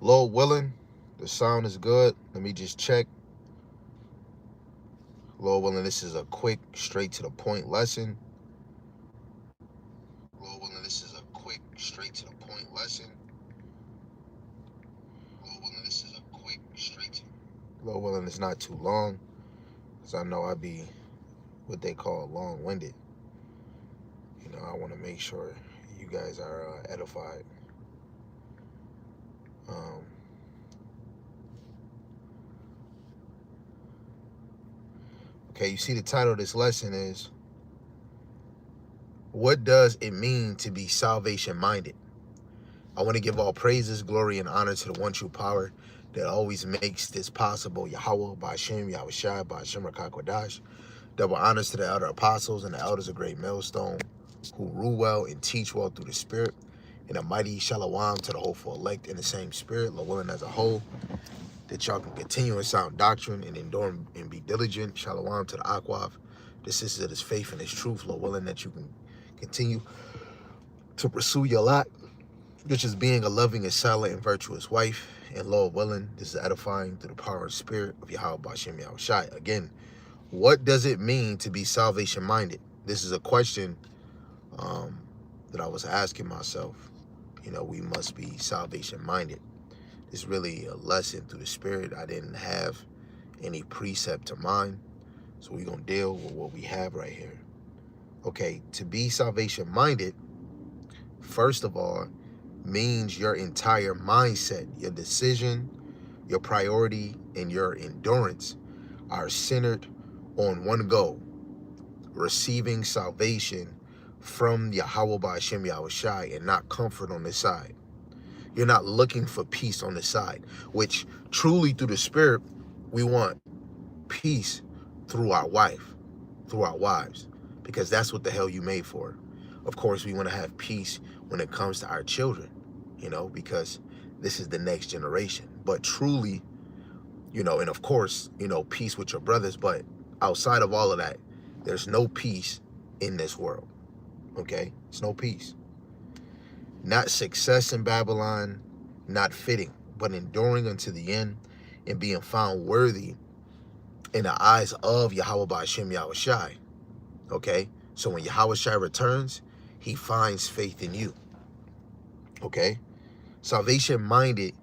Lord willing, the sound is good. Let me just check. Lord willing, this is a quick, straight to the point lesson. Lord willing, this is a quick, straight to the point lesson. Lord willing, this is a quick, straight to. Lord willing, it's not too long, because I know I be what they call long-winded. You know, I want to make sure you guys are edified. Um, okay, you see the title of this lesson is, what does it mean to be salvation minded? I want to give all praises, glory, and honor to the one true power that always makes this possible. Yahweh, Ba'ashem, Yahushua, Ba'ashem, Rakakwadash. Double honors to the elder apostles and the elders of Great Millstone who rule well and teach well through the Spirit. And a mighty shalom to the hopeful elect in the same Spirit, Lord willing as a whole, that y'all can continue in sound doctrine and endure and be diligent. Shalom to the Akwaf, the sisters of this faith and this truth, Lord willing that you can continue to pursue your lot, which is being a loving and silent and virtuous wife. And Lord willing, this is edifying through the power and spirit of Yahweh Ba'ashem Yahushai. Again, what does it mean to be salvation minded? This is a question that I was asking myself. You know, we must be salvation minded. It's really a lesson through the spirit. I didn't have any precept to mind, so we're going to deal with what we have right here. Okay, to be salvation minded, first of all, means your entire mindset, your decision, your priority, and your endurance are centered on one goal: receiving salvation from Yahweh Ba'ashem Yahushai, and not comfort on the side. You're not looking for peace on the side, which truly through the spirit, we want peace through our wife, through our wives, because that's what the hell you made for. Of course, we want to have peace when it comes to our children, you know, because this is the next generation. But truly, you know, and of course, you know, peace with your brothers. But outside of all of that, there's no peace in this world. Okay? It's no peace. Not success in Babylon, not fitting, but enduring unto the end and being found worthy in the eyes of Yahweh Ba'ashem Yahushai. Okay? So when Yahushai returns, he finds faith in you. Okay? Salvation minded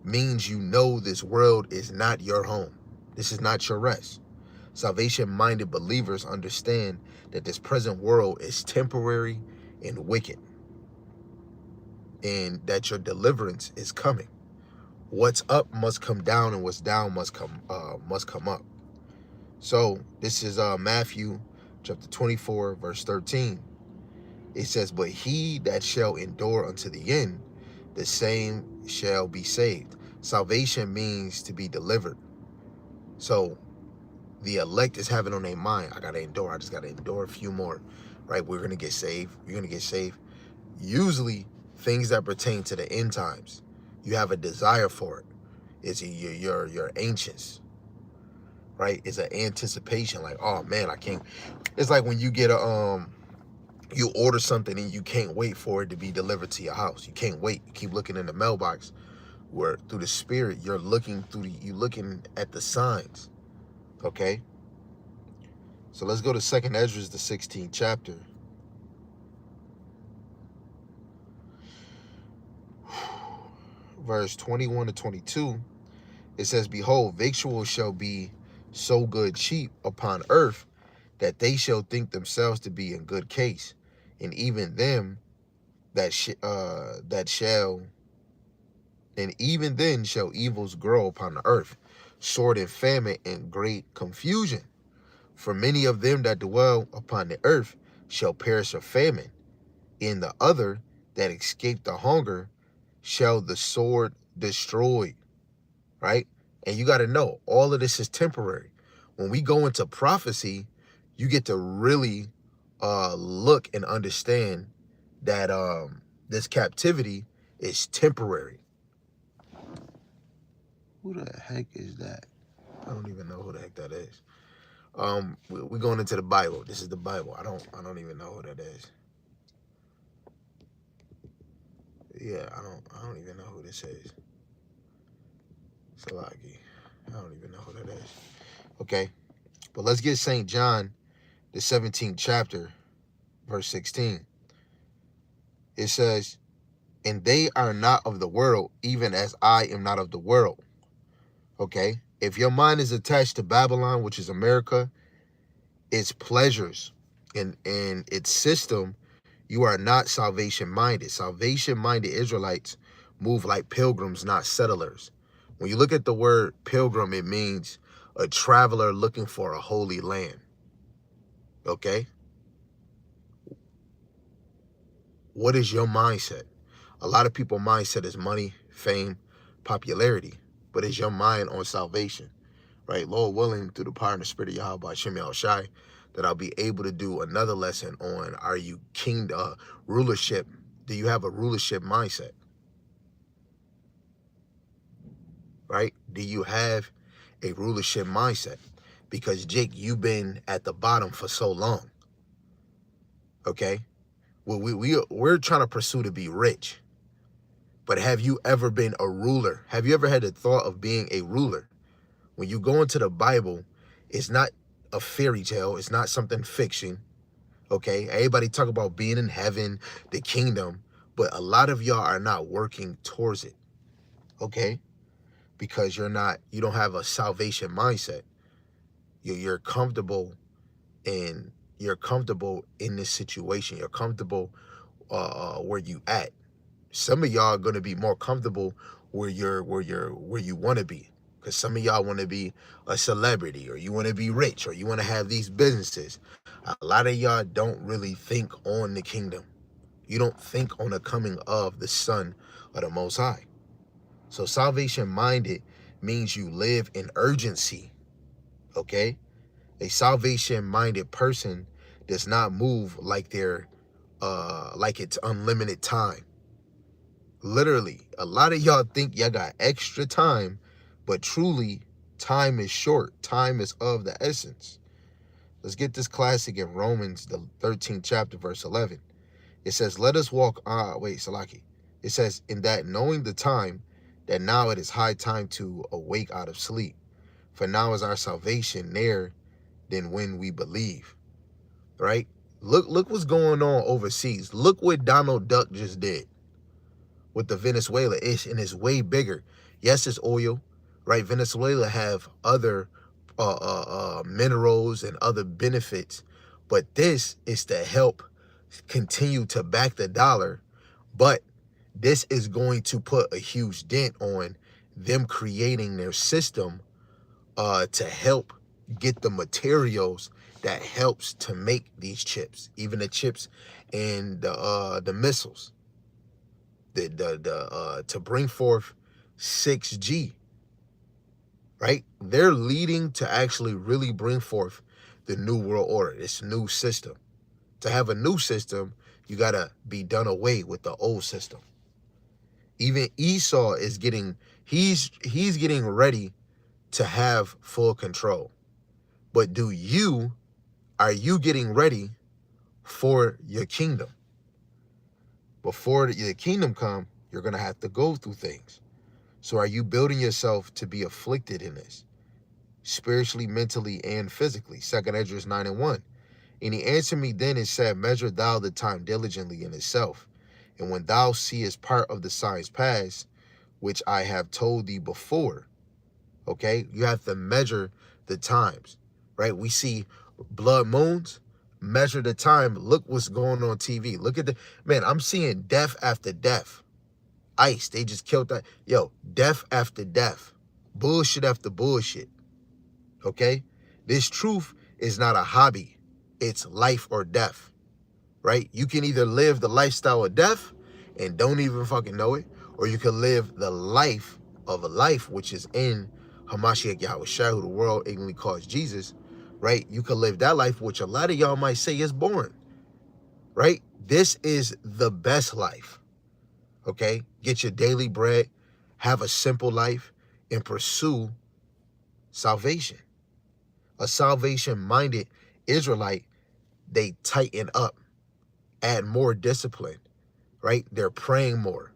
means you know this world is not your home. This is not your rest. Salvation minded believers understand that this present world is temporary and wicked, and that your deliverance is coming. What's up must come down, and what's down must come up. So this is Matthew chapter 24, verse 13. It says, but he that shall endure unto the end, the same shall be saved. Salvation means to be delivered. So the elect is having on their mind, I gotta endure. I just gotta endure a few more, right? We're gonna get saved. You're gonna get saved. Usually, things that pertain to the end times, you have a desire for it. It's your ancients, right? It's an anticipation, like, oh man, I can't. It's like when you get you order something and you can't wait for it to be delivered to your house. You can't wait. You keep looking in the mailbox, where through the spirit you're looking at the signs. Okay. So let's go to 2nd Ezra, the 16th chapter. Verse 21 to 22. It says, behold, victuals shall be so good cheap upon earth, that they shall think themselves to be in good case, and even them that shall, and even then shall evils grow upon the earth, sword and famine and great confusion. For many of them that dwell upon the earth shall perish of famine, in the other that escape the hunger shall the sword destroy. Right? And you got to know, all of this is temporary. When we go into prophecy, you get to really look and understand that this captivity is temporary. Who the heck is that? I don't even know who the heck that is. We're going into the Bible. This is the Bible. I don't even know who that is. Yeah, I don't even know who this is. Salaki. I don't even know who that is. Okay. But let's get St. John, the 17th chapter, verse 16. It says, and they are not of the world, even as I am not of the world. Okay? If your mind is attached to Babylon, which is America, its pleasures and its system, you are not salvation-minded. Salvation-minded Israelites move like pilgrims, not settlers. When you look at the word pilgrim, it means a traveler looking for a holy land. Okay? What is your mindset? A lot of people's mindset is money, fame, popularity. But is your mind on salvation? Right? Lord willing, through the power and the spirit of Yahweh Shem Shai, that I'll be able to do another lesson on, are you king, rulership? Do you have a rulership mindset? Right? Do you have a rulership mindset? Because Jake, you've been at the bottom for so long. Okay? Well, we're trying to pursue to be rich. But have you ever been a ruler? Have you ever had the thought of being a ruler? When you go into the Bible, it's not a fairy tale. It's not something fiction. Okay? Everybody talk about being in heaven, the kingdom, but a lot of y'all are not working towards it. Okay? Because you don't have a salvation mindset. You're comfortable in this situation. You're comfortable where you at. Some of y'all are gonna be more comfortable where you want to be, because some of y'all want to be a celebrity, or you want to be rich, or you want to have these businesses. A lot of y'all don't really think on the kingdom. You don't think on the coming of the Son of the Most High. So salvation minded means you live in urgency. Okay? A salvation minded person does not move like like it's unlimited time. Literally, a lot of y'all think y'all got extra time, but truly, time is short. Time is of the essence. Let's get this classic in Romans, the 13th chapter, verse 11. It says, let us walk, Salaki. It says, in that knowing the time, that now it is high time to awake out of sleep. For now is our salvation nearer than when we believe. Right? Look what's going on overseas. Look what Donald Duck just did with the Venezuela. It's way bigger. Yes, it's oil, right? Venezuela have other minerals and other benefits, but this is to help continue to back the dollar. But this is going to put a huge dent on them creating their system to help get the materials that helps to make these chips, even the chips and the missiles, to bring forth 6G, right? They're leading to actually really bring forth the new world order, this new system. To have a new system, you gotta be done away with the old system. Even Esau is he's getting ready to have full control. But are you getting ready for your kingdom? Before your kingdom come, you're gonna have to go through things. So are you building yourself to be afflicted in this? Spiritually, mentally, and physically. 2nd Esdras 9:1. And he answered me then and said, measure thou the time diligently in itself. And when thou seest part of the signs pass, which I have told thee before, okay? You have to measure the times, right? We see blood moons, measure the time. Look what's going on TV. Look at man, I'm seeing death after death. ICE, they just killed that. Yo, death after death. Bullshit after bullshit. Okay? This truth is not a hobby. It's life or death. Right? You can either live the lifestyle of death and don't even fucking know it, or you can live the life of a life which is in Hamashiach Yahweh Shai, who the world ignorantly calls Jesus. Right? You can live that life, which a lot of y'all might say is boring. Right? This is the best life. Okay? Get your daily bread, have a simple life, and pursue salvation. A salvation-minded Israelite, they tighten up, add more discipline, right? They're praying more.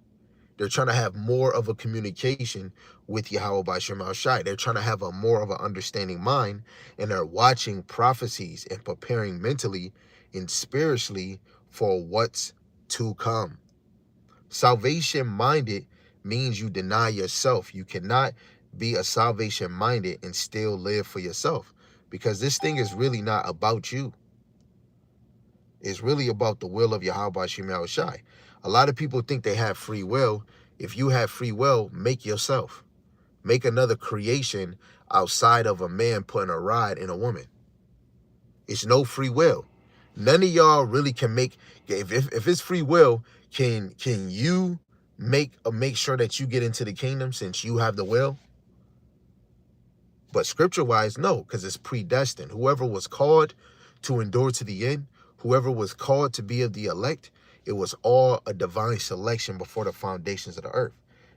They're trying to have more of a communication with Yahweh Ba'ashem Al Shai. They're trying to have a more of an understanding mind, and they're watching prophecies and preparing mentally and spiritually for what's to come. Salvation minded means you deny yourself. You cannot be a salvation minded and still live for yourself, because this thing is really not about you. It's really about the will of Yahweh Ba'ashem Al Shai. A lot of people think they have free will. If you have free will, make yourself. Make another creation outside of a man putting a rod in a woman. It's no free will. None of y'all really can make, if it's free will, can you make sure that you get into the kingdom since you have the will? But scripture-wise, no, because it's predestined. Whoever was called to endure to the end, whoever was called to be of the elect, it was all a divine selection before the foundations of the earth.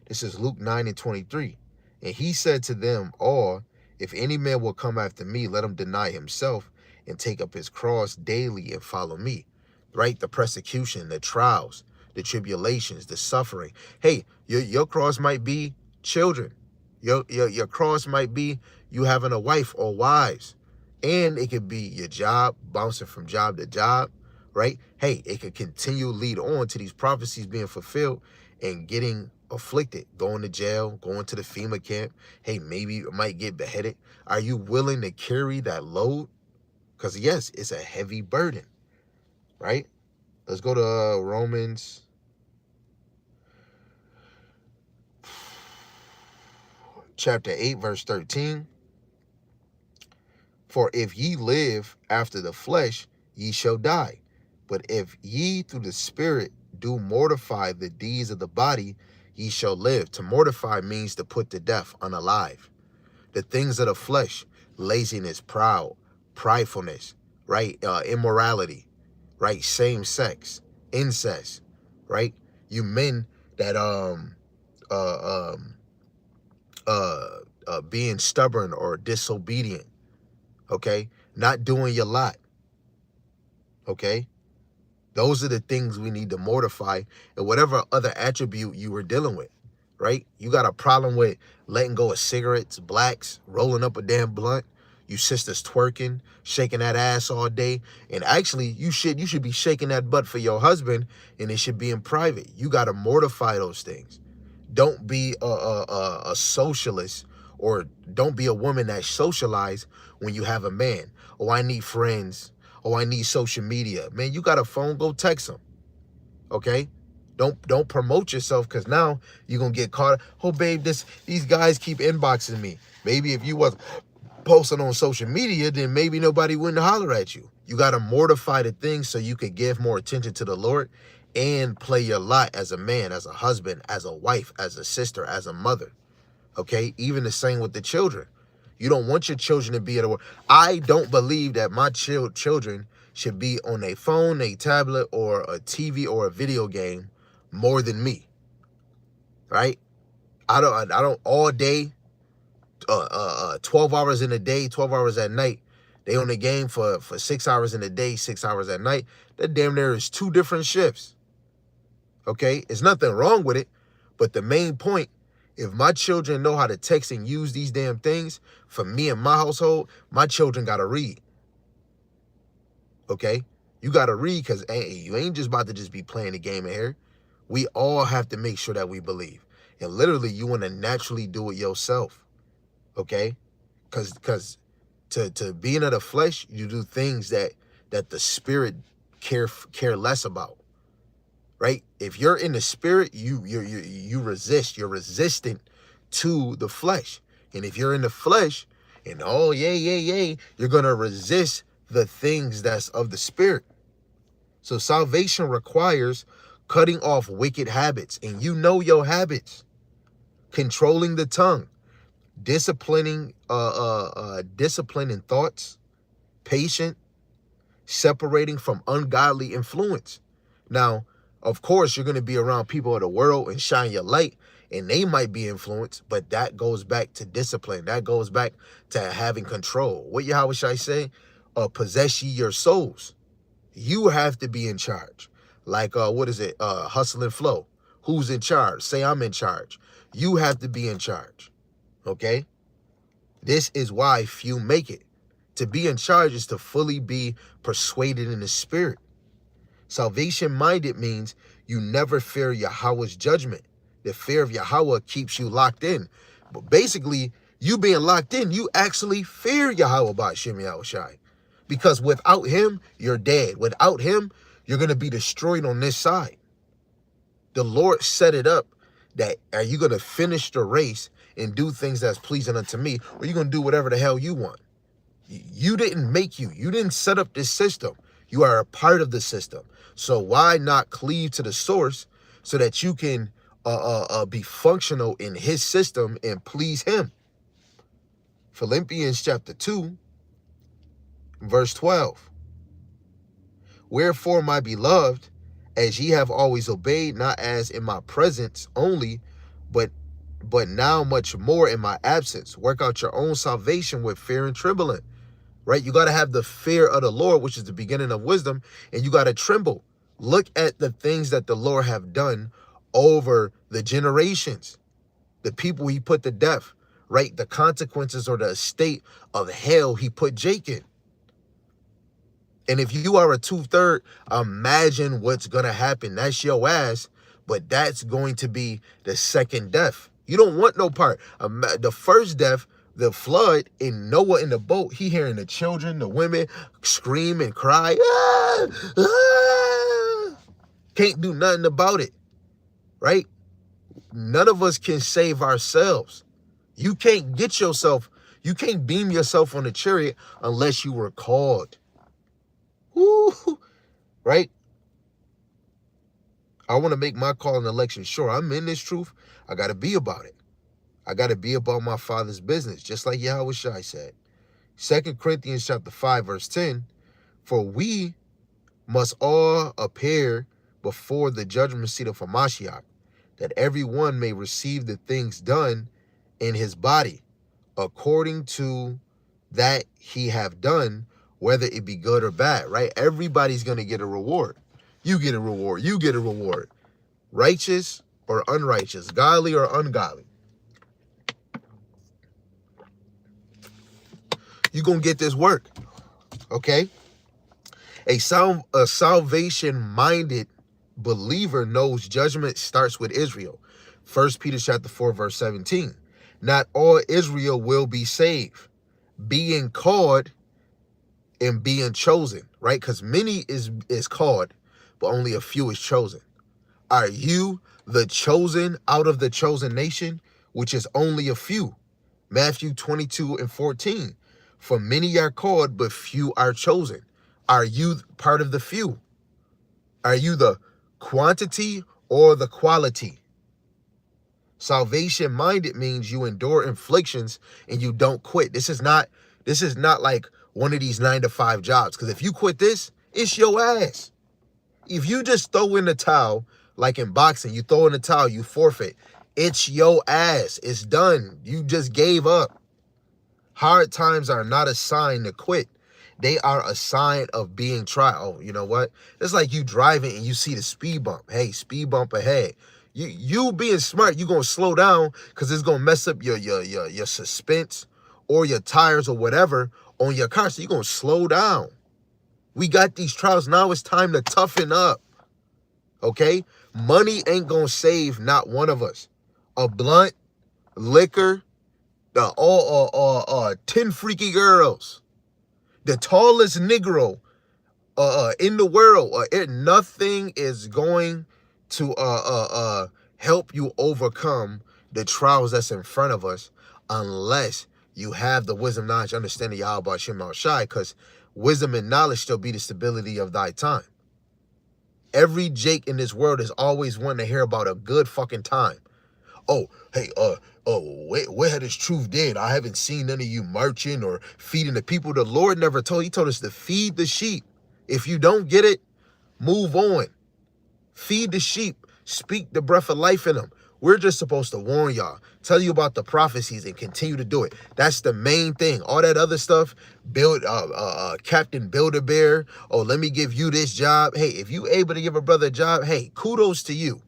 This is Luke 9:23. And he said to them all, if any man will come after me, let him deny himself and take up his cross daily and follow me. Right? The persecution, the trials, the tribulations, the suffering. Hey, your cross might be children. Your cross might be you having a wife or wives. And it could be your job, bouncing from job to job, right? Hey, it could continue to lead on to these prophecies being fulfilled and getting afflicted, going to jail, going to the FEMA camp. Hey, maybe you might get beheaded. Are you willing to carry that load? Because yes, it's a heavy burden, right? Let's go to Romans chapter 8, verse 13. For if ye live after the flesh, ye shall die. But if ye through the Spirit do mortify the deeds of the body, ye shall live. To mortify means to put to death, unalive. The things of the flesh, laziness, proud, pridefulness, right? Immorality, right? Same sex, incest, right? You men that being stubborn or disobedient, okay? Not doing your lot, okay? Those are the things we need to mortify, and whatever other attribute you were dealing with, right? You got a problem with letting go of cigarettes, blacks, rolling up a damn blunt, you sisters twerking, shaking that ass all day, and actually you should be shaking that butt for your husband, and it should be in private. You got to mortify those things. Don't be a socialist, or don't be a woman that socialize when you have a man. Oh, I need friends. Oh, I need social media. Man, you got a phone, go text them. Okay? Don't promote yourself, because now you're going to get caught. Oh, babe, these guys keep inboxing me. Maybe if you was posting on social media, then maybe nobody wouldn't holler at you. You got to mortify the things so you could give more attention to the Lord and play your lot as a man, as a husband, as a wife, as a sister, as a mother. Okay? Even the same with the children. You don't want your children to be at work. I don't believe that my children should be on a phone, a tablet, or a TV or a video game more than me. Right? I don't all day, 12 hours in a day, 12 hours at night. They on the game for 6 hours in a day, 6 hours at night. That damn near is 2 different shifts. Okay? There's nothing wrong with it. But the main point, if my children know how to text and use these damn things, for me and my household, my children got to read. Okay? You got to read, because you ain't just about to just be playing the game in here. We all have to make sure that we believe. And literally, you want to naturally do it yourself. Okay? Because to being of the flesh, you do things that the spirit care less about. Right? If you're in the spirit, you resist. You're resistant to the flesh. And if you're in the flesh, and oh, yay, you're going to resist the things that's of the spirit. So salvation requires cutting off wicked habits. And you know your habits. Controlling the tongue. Disciplining thoughts. Patient. Separating from ungodly influence. Now, of course, you're going to be around people of the world and shine your light, and they might be influenced, but that goes back to discipline. That goes back to having control. What Yahweh Shai say? Possess ye your souls. You have to be in charge. Like, what is it? Hustle and Flow. Who's in charge? Say I'm in charge. You have to be in charge. Okay? This is why few make it. To be in charge is to fully be persuaded in the spirit. Salvation-minded means you never fear Yahweh's judgment. The fear of Yahweh keeps you locked in. But basically, you being locked in, you actually fear Yahweh Ba'ashem Yahushai. Because without him, you're dead. Without him, you're going to be destroyed on this side. The Lord set it up that are you going to finish the race and do things that's pleasing unto me, or are you going to do whatever the hell you want? You didn't make you. You didn't set up this system. You are a part of the system. So why not cleave to the source so that you can be functional in his system and please him? Philippians chapter 2, verse 12. Wherefore, my beloved, as ye have always obeyed, not as in my presence only, but now much more in my absence, work out your own salvation with fear and trembling. Right? You got to have the fear of the Lord, which is the beginning of wisdom, and you got to tremble. Look at the things that the Lord have done over the generations. The people he put to death, right? The consequences or the estate of hell he put Jake in. And if you are a 2/3, imagine what's going to happen. That's your ass, but that's going to be the second death. You don't want no part. The first death, the flood, in Noah in the boat, he hearing the children, the women scream and cry. Ah, ah. Can't do nothing about it, right? None of us can save ourselves. You can't get yourself, you can't beam yourself on the chariot unless you were called. Woo, right? I want to make my call in election sure. I'm in this truth. I got to be about it. I got to be about my Father's business, just like Yahushua said. 2 Corinthians chapter 5, verse 10, for we must all appear before the judgment seat of Hamashiach, that every one may receive the things done in his body, according to that he have done, whether it be good or bad, right? Everybody's going to get a reward. You get a reward. You get a reward. Righteous or unrighteous, godly or ungodly. You're going to get this work, okay? A salvation-minded believer knows judgment starts with Israel. 1 Peter chapter 4, verse 17. Not all Israel will be saved, being called and being chosen, right? Because many is called, but only a few is chosen. Are you the chosen out of the chosen nation, which is only a few? Matthew 22 and 14. For many are called, but few are chosen. Are you part of the few? Are you the quantity or the quality? Salvation-minded means you endure afflictions and you don't quit. This is not like one of these 9-to-5 jobs. Because if you quit this, it's your ass. If you just throw in the towel, like in boxing, you throw in the towel, you forfeit. It's your ass. It's done. You just gave up. Hard times are not a sign to quit. They are a sign of being tried. Oh, you know what? It's like you driving and you see the speed bump. Hey, speed bump ahead. You being smart, you're going to slow down because it's going to mess up your suspense or your tires or whatever on your car. So you're going to slow down. We got these trials. Now it's time to toughen up. Okay? Money ain't going to save not one of us. A blunt, liquor, 10 freaky girls, the tallest Negro in the world. Nothing is going to help you overcome the trials that's in front of us unless you have the wisdom, knowledge, understanding Yahweh Shem Shai, because wisdom and knowledge shall be the stability of thy time. Every Jake in this world is always wanting to hear about a good fucking time. Oh, hey, where had this truth dead? I haven't seen none of you marching or feeding the people. The Lord never told. He told us to feed the sheep. If you don't get it, move on. Feed the sheep. Speak the breath of life in them. We're just supposed to warn y'all, tell you about the prophecies and continue to do it. That's the main thing. All that other stuff, Captain Build-A-Bear, oh, let me give you this job. Hey, if you able to give a brother a job, hey, kudos to you.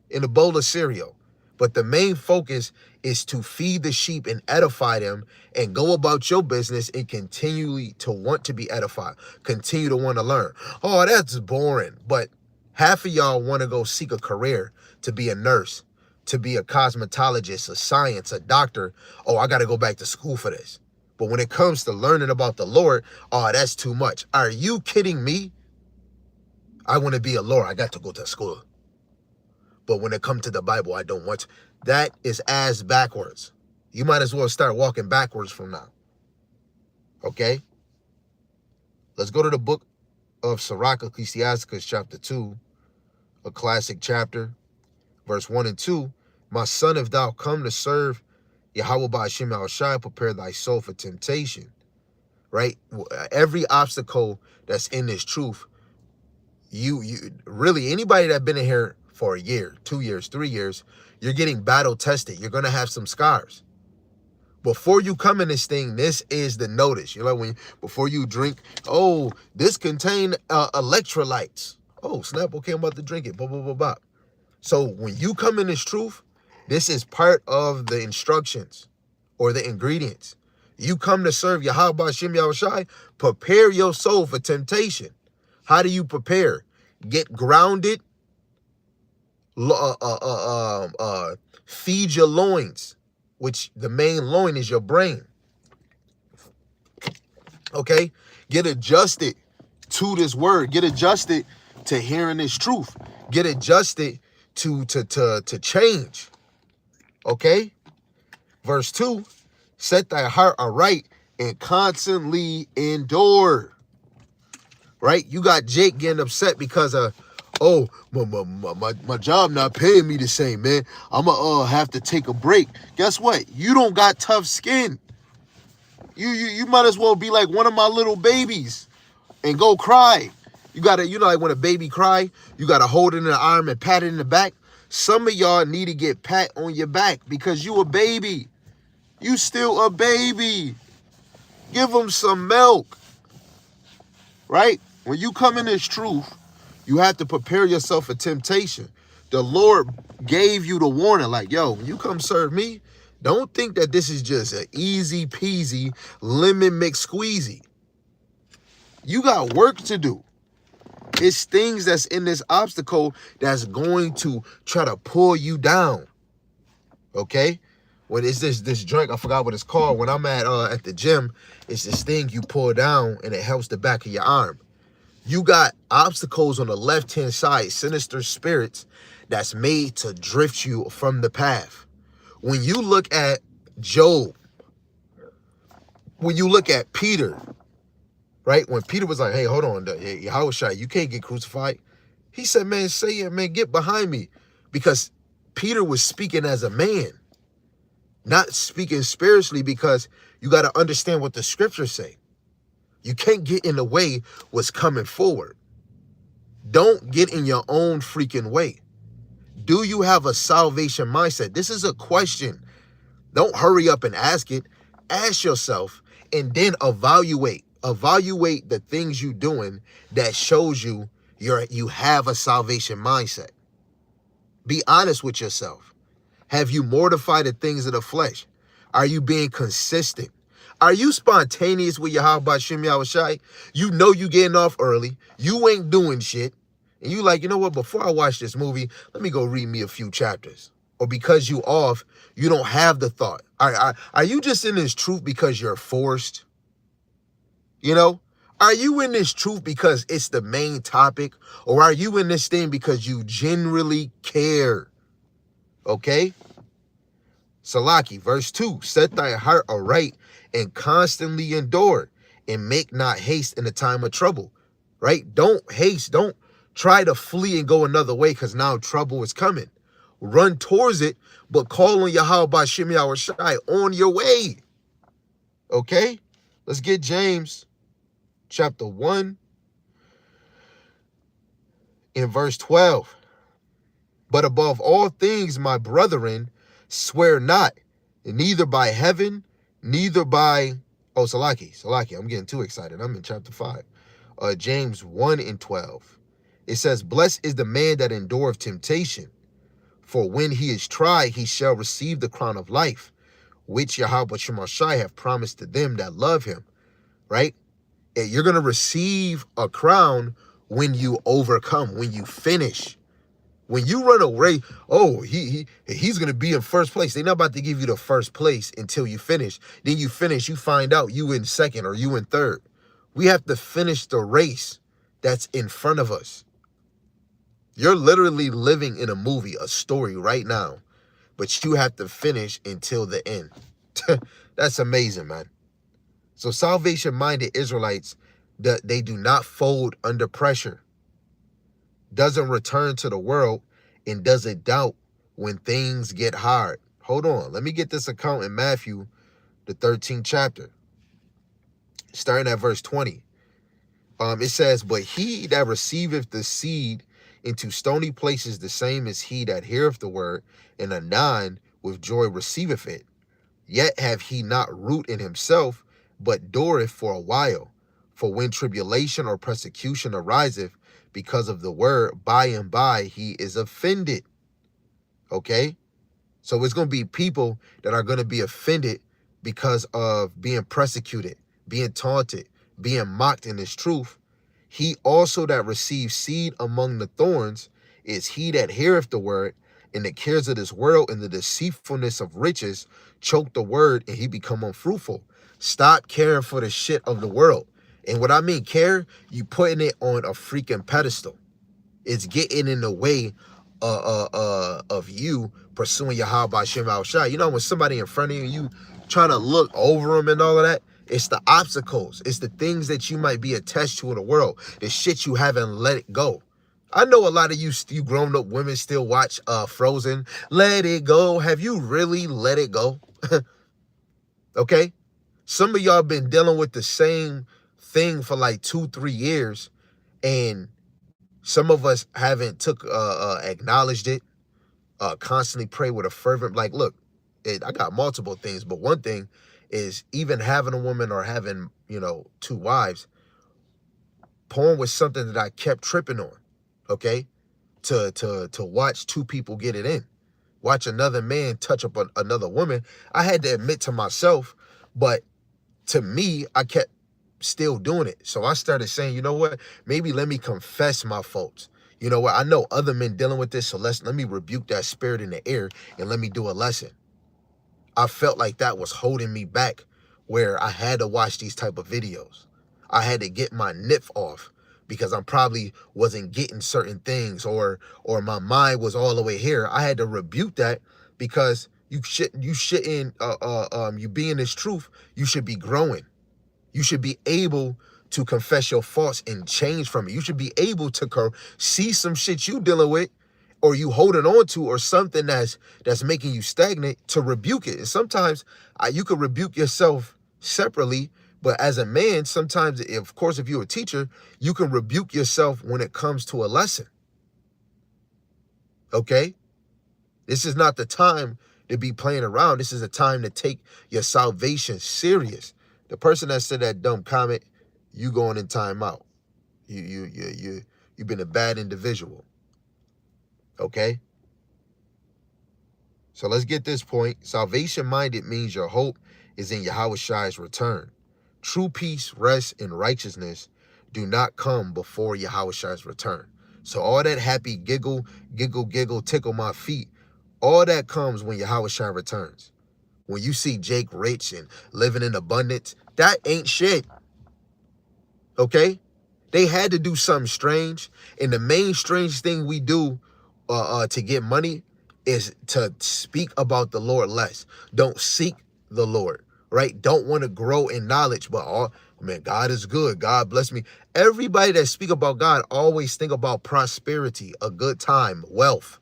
in a bowl of cereal. But the main focus is to feed the sheep and edify them and go about your business and continually to want to be edified, continue to want to learn. Oh, that's boring. But half of y'all want to go seek a career to be a nurse, to be a cosmetologist, a science, a doctor. Oh, I got to go back to school for this. But when it comes to learning about the Lord, oh, that's too much. Are you kidding me? I want to be a lawyer. I got to go to school. But when it comes to the Bible, I don't want to. That is ass backwards. You might as well start walking backwards from now. Okay? Let's go to the book of Sirach, Ecclesiasticus chapter 2, a classic chapter, verse 1 and 2. My son, if thou come to serve Yahweh Ba'ashem Yahushai, prepare thy soul for temptation. Right? Every obstacle that's in this truth, you really, anybody that been in here for a year, 2 years, 3 years, you're getting battle tested. You're going to have some scars. Before you come in this thing, this is the notice. You know, before you drink, oh, this contain electrolytes. Oh, snap, okay, I'm about to drink it, blah, blah, blah, blah. So when you come in this truth, this is part of the instructions or the ingredients. You come to serve Yahweh Ba'ashem Yahushai, prepare your soul for temptation. How do you prepare? Get grounded. Feed your loins, which the main loin is your brain. Okay? Get adjusted to this word. Get adjusted to hearing this truth. Get adjusted to change. Okay? Verse 2, set thy heart aright and constantly endure. Right? You got Jake getting upset because of, oh, my job not paying me the same, man. I'ma have to take a break. Guess what? You don't got tough skin. You might as well be like one of my little babies and go cry. You gotta, like when a baby cry, you gotta hold it in the arm and pat it in the back. Some of y'all need to get pat on your back because you a baby. You still a baby. Give them some milk. Right? When you come in this truth, you have to prepare yourself for temptation. The Lord gave you the warning, like, yo, when you come serve me, don't think that this is just an easy peasy lemon McSqueezy. You got work to do. It's things that's in this obstacle that's going to try to pull you down. Okay? When it's this drink, I forgot what it's called. When I'm at the gym, it's this thing you pull down and it helps the back of your arm. You got obstacles on the left-hand side, sinister spirits that's made to drift you from the path. When you look at Job, when you look at Peter, right? When Peter was like, hey, hold on, Yahushua, you can't get crucified. He said, man, say it, man, get behind me. Because Peter was speaking as a man, not speaking spiritually, because you got to understand what the scriptures say. You can't get in the way what's coming forward. Don't get in your own freaking way. Do you have a salvation mindset? This is a question. Don't hurry up and ask it. Ask yourself and then evaluate. Evaluate the things you're doing that shows you you have a salvation mindset. Be honest with yourself. Have you mortified the things of the flesh? Are you being consistent? Are you spontaneous with Yahweh Ba'ashem Yahushai? You know you getting off early. You ain't doing shit. And you like, you know what? Before I watch this movie, let me go read me a few chapters. Or because you off, you don't have the thought. Are you just in this truth because you're forced? You know? Are you in this truth because it's the main topic? Or are you in this thing because you genuinely care? Okay? Salaki, verse 2, set thy heart aright and constantly endure and make not haste in the time of trouble. Right? Don't haste. Don't try to flee and go another way because now trouble is coming. Run towards it, but call on Yahweh Ba'ashem Yahushai on your way. Okay? Let's get James chapter 1 in verse 12. But above all things, my brethren, swear not, neither by heaven, neither by... Oh, Salaki, I'm getting too excited. I'm in chapter 5. James 1 and 12. It says, blessed is the man that endureth temptation. For when he is tried, he shall receive the crown of life, which Yahweh Shemashai have promised to them that love him, right? And you're going to receive a crown when you overcome, when you finish. When you run a race, oh, he's going to be in first place. They're not about to give you the first place until you finish. Then you finish, you find out you in second or you in third. We have to finish the race that's in front of us. You're literally living in a movie, a story right now, but you have to finish until the end. That's amazing, man. So salvation-minded Israelites, they do not fold under pressure, doesn't return to the world, and doesn't doubt when things get hard. Hold on. Let me get this account in Matthew, the 13th chapter, starting at verse 20. It says, but he that receiveth the seed into stony places, the same as he that heareth the word, and anon with joy receiveth it. Yet have he not root in himself, but dureth for a while. For when tribulation or persecution ariseth because of the word, by and by he is offended. Okay? So it's going to be people that are going to be offended because of being persecuted, being taunted, being mocked in his truth. He also that receives seed among the thorns is he that heareth the word, and the cares of this world and the deceitfulness of riches choke the word, and he become unfruitful. Stop caring for the shit of the world. And what I mean care, you putting it on a freaking pedestal. It's getting in the way of you pursuing Yahweh Shem Al Shai. You know, when somebody in front of you, you trying to look over them and all of that, it's the obstacles. It's the things that you might be attached to in the world. The shit you haven't let it go. I know a lot of you grown up women still watch Frozen. Let it go. Have you really let it go? Okay? Some of y'all been dealing with the same thing for like 2-3 years, and some of us haven't acknowledged it. Constantly pray with a fervent, like, look, I got multiple things, but one thing is even having a woman or having, 2 wives, porn was something that I kept tripping on, okay? To watch 2 people get it in. Watch another man touch up another woman. I had to admit to myself, but to me, I kept still doing it. So I started saying, you know what? Maybe let me confess my faults. You know what? I know other men dealing with this, so let me rebuke that spirit in the air and let me do a lesson. I felt like that was holding me back, where I had to watch these type of videos. I had to get my nip off because I probably wasn't getting certain things, or my mind was all the way here. I had to rebuke that because you be in this truth, you should be growing. You should be able to confess your faults and change from it. You should be able to see some shit you dealing with, or you holding on to, or something that's making you stagnant, to rebuke it. And sometimes you could rebuke yourself separately, but as a man, sometimes, of course, if you're a teacher, you can rebuke yourself when it comes to a lesson. Okay? This is not the time to be playing around. This is a time to take your salvation serious. The person that said that dumb comment, you going in timeout. You've been a bad individual. Okay? So let's get this point. Salvation-minded means your hope is in Yahweh Shai's return. True peace, rest, and righteousness do not come before Yahweh Shai's return. So all that happy giggle, tickle my feet, all that comes when Yahweh Shai returns. When you see Jake rich and living in abundance, that ain't shit. Okay? They had to do something strange. And the main strange thing we do to get money is to speak about the Lord less. Don't seek the Lord, right? Don't want to grow in knowledge, but man, God is good. God bless me. Everybody that speak about God always think about prosperity, a good time, wealth.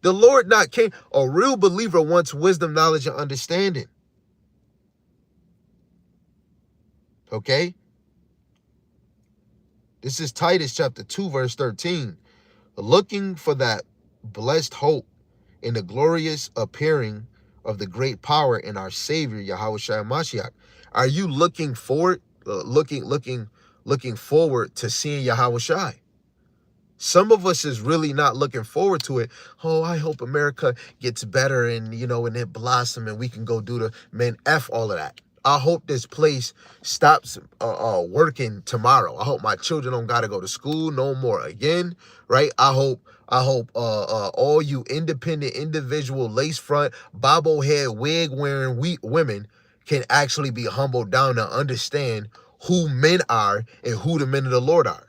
The Lord not came. A real believer wants wisdom, knowledge, and understanding. Okay? This is Titus chapter 2, verse 13. Looking for that blessed hope in the glorious appearing of the great power in our Savior, Yahweh Shai Mashiach. Are you looking forward, looking forward to seeing Yahweh Shai? Some of us is really not looking forward to it. Oh, I hope America gets better and, and it blossom and we can go do the, man, F all of that. I hope this place stops working tomorrow. I hope my children don't got to go to school no more again, right? I hope all you independent, individual, lace front, bobblehead, wig wearing women can actually be humbled down and understand who men are and who the men of the Lord are.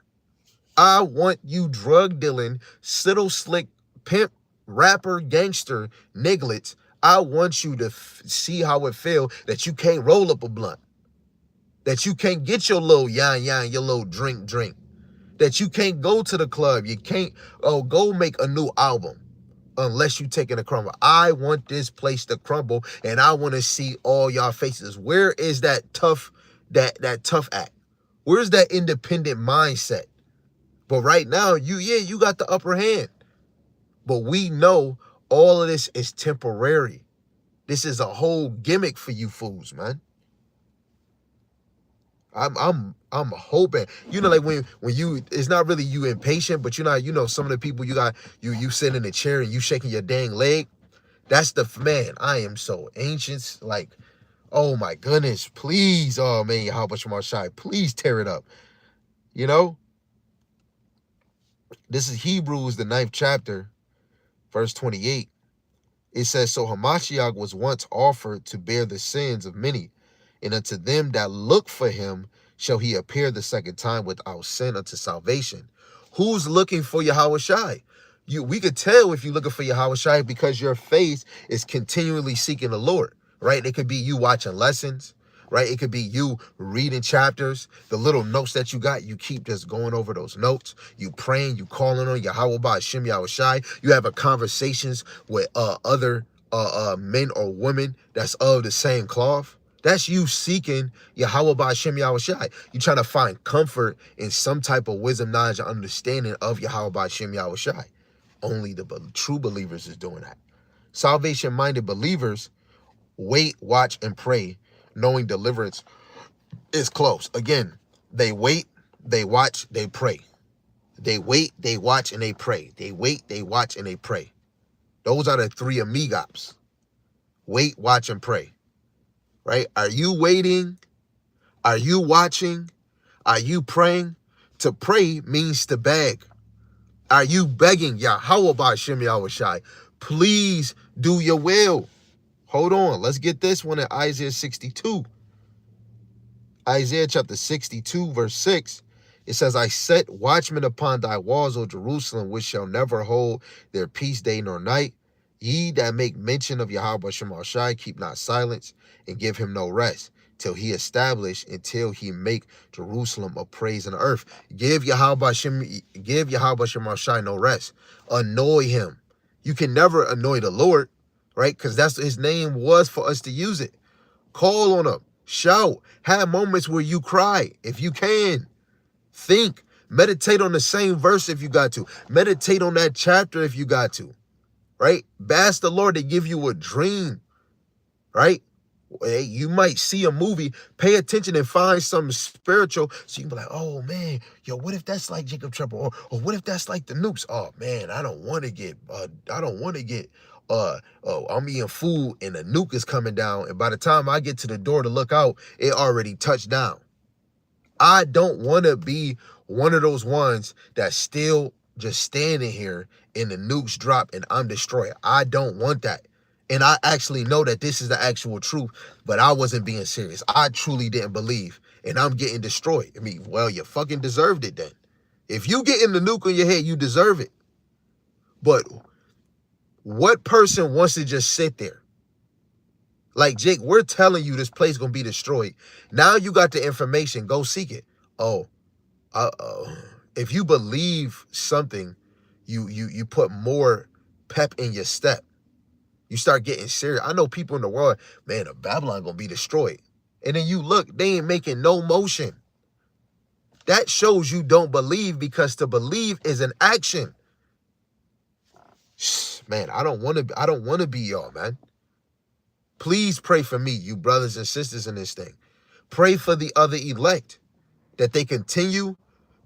I want you drug dealing, siddle slick, pimp, rapper, gangster, nigglets. I want you to see how it feel that you can't roll up a blunt, that you can't get your little yan, your little drink, that you can't go to the club, you can't go make a new album unless you taking a crumble. I want this place to crumble, and I want to see all y'all faces. Where is that tough, that tough act? Where's that independent mindset? But right now, you got the upper hand. But we know all of this is temporary. This is a whole gimmick for you fools, man. I'm hoping, like when you, it's not really you impatient, but some of the people you sit in a chair and you shaking your dang leg. That's the man. I am so ancient. Like, oh my goodness, please, oh man, how much more shy? Please tear it up. This is Hebrews, the 9th chapter, verse 28. It says, so Hamashiach was once offered to bear the sins of many, and unto them that look for him shall he appear the second time without sin unto salvation. Who's looking for Yahweh Shai? We could tell if you're looking for Yahweh Shai because your face is continually seeking the Lord, right? It could be you watching lessons, right? It could be you reading chapters. The little notes that you got, you keep just going over those notes. You praying, you calling on Yahweh Ba'ashem Yahweh Shai. You having conversations with other men or women that's of the same cloth. That's you seeking Yahweh Ba'ashem Yahweh Shai. You trying to find comfort in some type of wisdom, knowledge, and understanding of Yahweh Ba'ashem Yahweh Shai. Only the true believers is doing that. Salvation-minded believers wait, watch, and pray, knowing deliverance is close. Again, they wait, they watch, they pray. They wait, they watch, and they pray. They wait, they watch, and they pray. Those are the three amigos. Wait, watch, and pray. Right? Are you waiting? Are you watching? Are you praying? To pray means to beg. Are you begging Yahweh Ba'ashem Yahweh Shai? Please do your will. Hold on. Let's get this one in Isaiah 62. Isaiah chapter 62, verse 6. It says, I set watchmen upon thy walls, O Jerusalem, which shall never hold their peace day nor night. Ye that make mention of Yahweh Shema Shai, keep not silence, and give him no rest, till he establish, until he make Jerusalem a praise in the earth. Give Yahweh Shema Shai no rest. Annoy him. You can never annoy the Lord, right? Because that's his name was for us to use it. Call on him. Shout. Have moments where you cry, if you can. Think. Meditate on the same verse if you got to. Meditate on that chapter if you got to. Right? Ask the Lord to give you a dream. Right? You might see a movie, pay attention and find something spiritual, so you can be like, oh man, yo, what if that's like Jacob Tremble, or what if that's like the Nukes? Oh man, I don't want to get I'm eating food and a nuke is coming down, and by the time I get to the door to look out, it already touched down. I don't want to be one of those ones that's still just standing here and the nukes drop and I'm destroyed. I don't want that. And I actually know that this is the actual truth, but I wasn't being serious. I truly didn't believe, and I'm getting destroyed. I mean, well, you fucking deserved it then. If you get in the nuke on your head, you deserve it. But what person wants to just sit there? Like, Jake, we're telling you this place gonna be destroyed. Now you got the information. Go seek it. If you believe something, you put more pep in your step. You start getting serious. I know people in the world, man, Babylon gonna be destroyed. And then you look, they ain't making no motion. That shows you don't believe, because to believe is an action. Man, I don't want to be y'all, man. Please pray for me, you brothers and sisters in this thing. Pray for the other elect, that they continue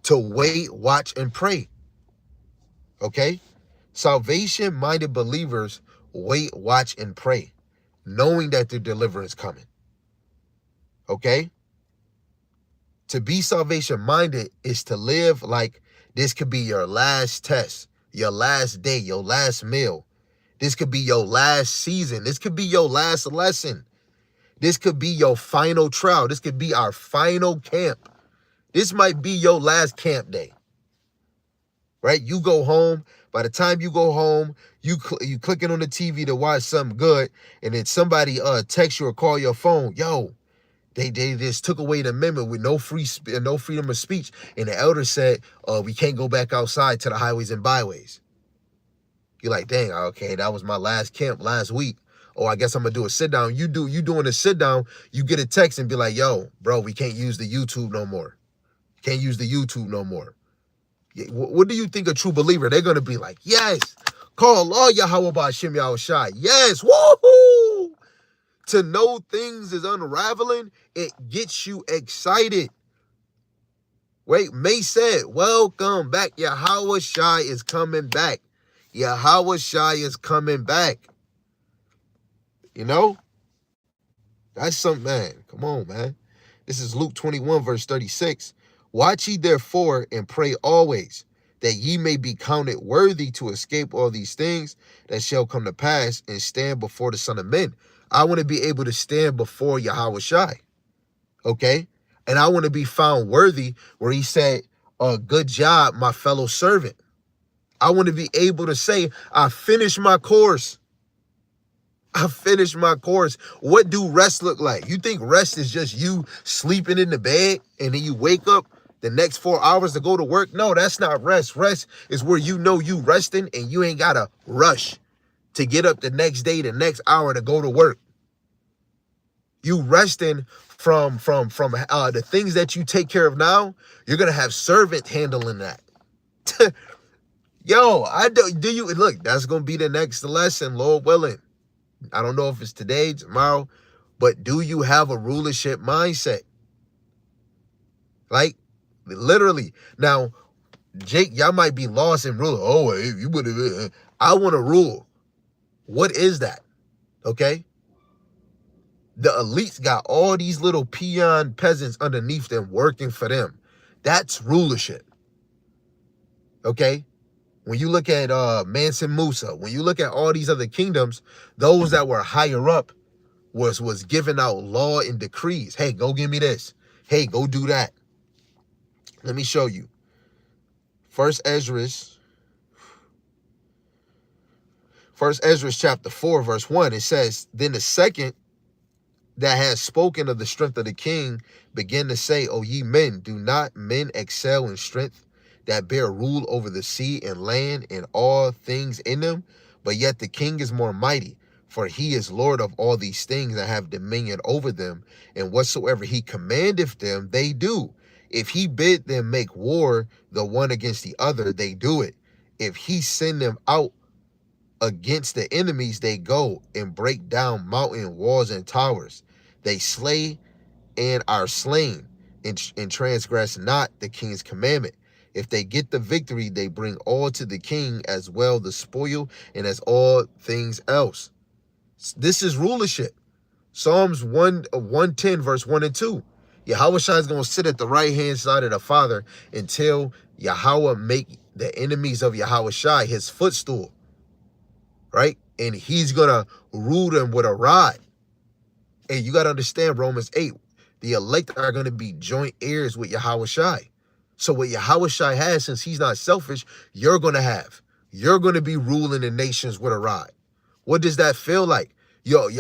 to wait, watch, and pray. Okay? Salvation-minded believers wait, watch, and pray, knowing that their deliverance is coming. Okay? To be salvation-minded is to live like this could be your last test, your last day, your last meal. This could be your last season. This could be your last lesson. This could be your final trial. This could be our final camp. This might be your last camp day. Right? You go home. By the time you go home, you clicking on the TV to watch something good, and then somebody text you or call your phone. Yo, they just took away the amendment with no freedom of speech, and the elder said, we can't go back outside to the highways and byways. You're like, dang, okay, that was my last camp last week. Oh, I guess I'm gonna do a sit down. You doing a sit down, you get a text and be like, yo, bro, we can't use the YouTube no more. Can't use the YouTube no more. What do you think a true believer? They're gonna be like, yes, call all Yahweh Ba'ashem Yahushai. Yes, woohoo! To know things is unraveling, it gets you excited. Wait, May said, welcome back. Yahweh Shai is coming back. Yahweh Shai is coming back. You know? That's something, man. Come on, man. This is Luke 21, verse 36. Watch ye therefore and pray always, that ye may be counted worthy to escape all these things that shall come to pass and stand before the Son of Men. I want to be able to stand before Yahweh Shai. Okay? And I want to be found worthy where he said, good job, my fellow servant. I want to be able to say, I finished my course. I finished my course. What do rest look like? You think rest is just you sleeping in the bed and then you wake up the next 4 hours to go to work? No, that's not rest. Rest is where you know you resting and you ain't got to rush to get up the next day, the next hour to go to work. You resting from the things that you take care of now. You're going to have servant handling that. Yo, do you look, that's going to be the next lesson, Lord willing. I don't know if it's today, tomorrow, but do you have a rulership mindset? Like, literally. Now, Jake, y'all might be lost in ruler. Oh, hey, you would have. I want to rule. What is that? Okay? The elites got all these little peon peasants underneath them working for them. That's rulership. Okay? When you look at Mansa Musa, when you look at all these other kingdoms, those that were higher up was giving out law and decrees. Hey, go give me this. Hey, go do that. Let me show you. First Ezra chapter 4, verse 1, it says, then the second that has spoken of the strength of the king began to say, O ye men, do not men excel in strength that bear rule over the sea and land and all things in them? But yet the king is more mighty, for he is Lord of all these things that have dominion over them, and whatsoever he commandeth them, they do. If he bid them make war the one against the other, they do it. If he send them out against the enemies, they go and break down mountain walls and towers. They slay and are slain and transgress not the king's commandment. If they get the victory, they bring all to the king, as well the spoil and as all things else. This is rulership. Psalms 110, verse 1 and 2. Yahweh Shai is going to sit at the right-hand side of the Father until Yahweh make the enemies of Yahweh Shai his footstool. Right? And he's going to rule them with a rod. And you got to understand Romans 8. The elect are going to be joint heirs with Yahweh Shai. So what Yahweh Shai has, since he's not selfish, you're going to have. You're going to be ruling the nations with a rod. What does that feel like?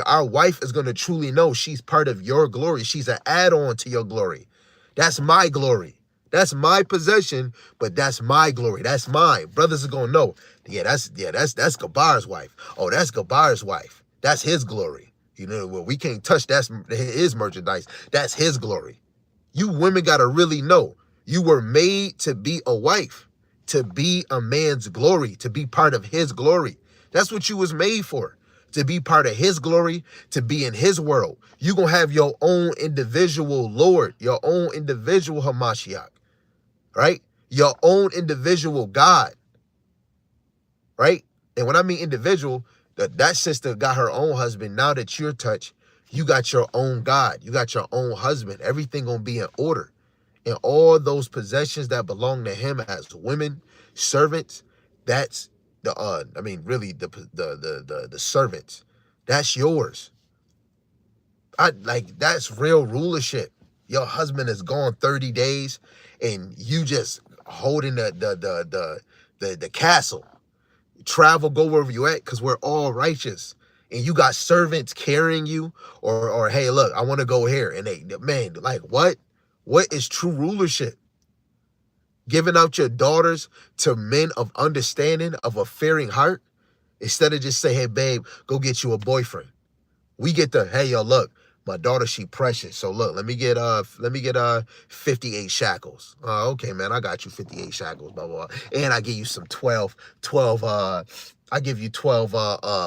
Our wife is going to truly know she's part of your glory. She's an add-on to your glory. That's my glory. That's my possession, but that's my glory. That's mine. Brothers are going to know. That's Gabar's wife. Oh, that's Gabar's wife. That's his glory. You know, well, we can't touch that's his merchandise. That's his glory. You women got to really know. You were made to be a wife, to be a man's glory, to be part of his glory. That's what you was made for, to be part of his glory, to be in his world. You're going to have your own individual Lord, your own individual Hamashiach, right? Your own individual God. right? And when I mean individual, that sister got her own husband. Now that you're touched, you got your own God. You got your own husband. Everything gonna be in order. And all those possessions that belong to him as women, servants, that's really the servants. That's yours. That's real rulership. Your husband is gone 30 days and you just holding the castle. Travel, go wherever you at, because we're all righteous. And you got servants carrying you, or hey, look, I want to go here. And man, like what? What is true rulership? Giving out your daughters to men of understanding, of a fearing heart, instead of just say, hey, babe, go get you a boyfriend. We get the, hey, yo, look, my daughter, she precious. So look, let me get 58 shackles. Okay, man, I got you 58 shackles, blah, blah, blah. And I give you some 12, I give you 12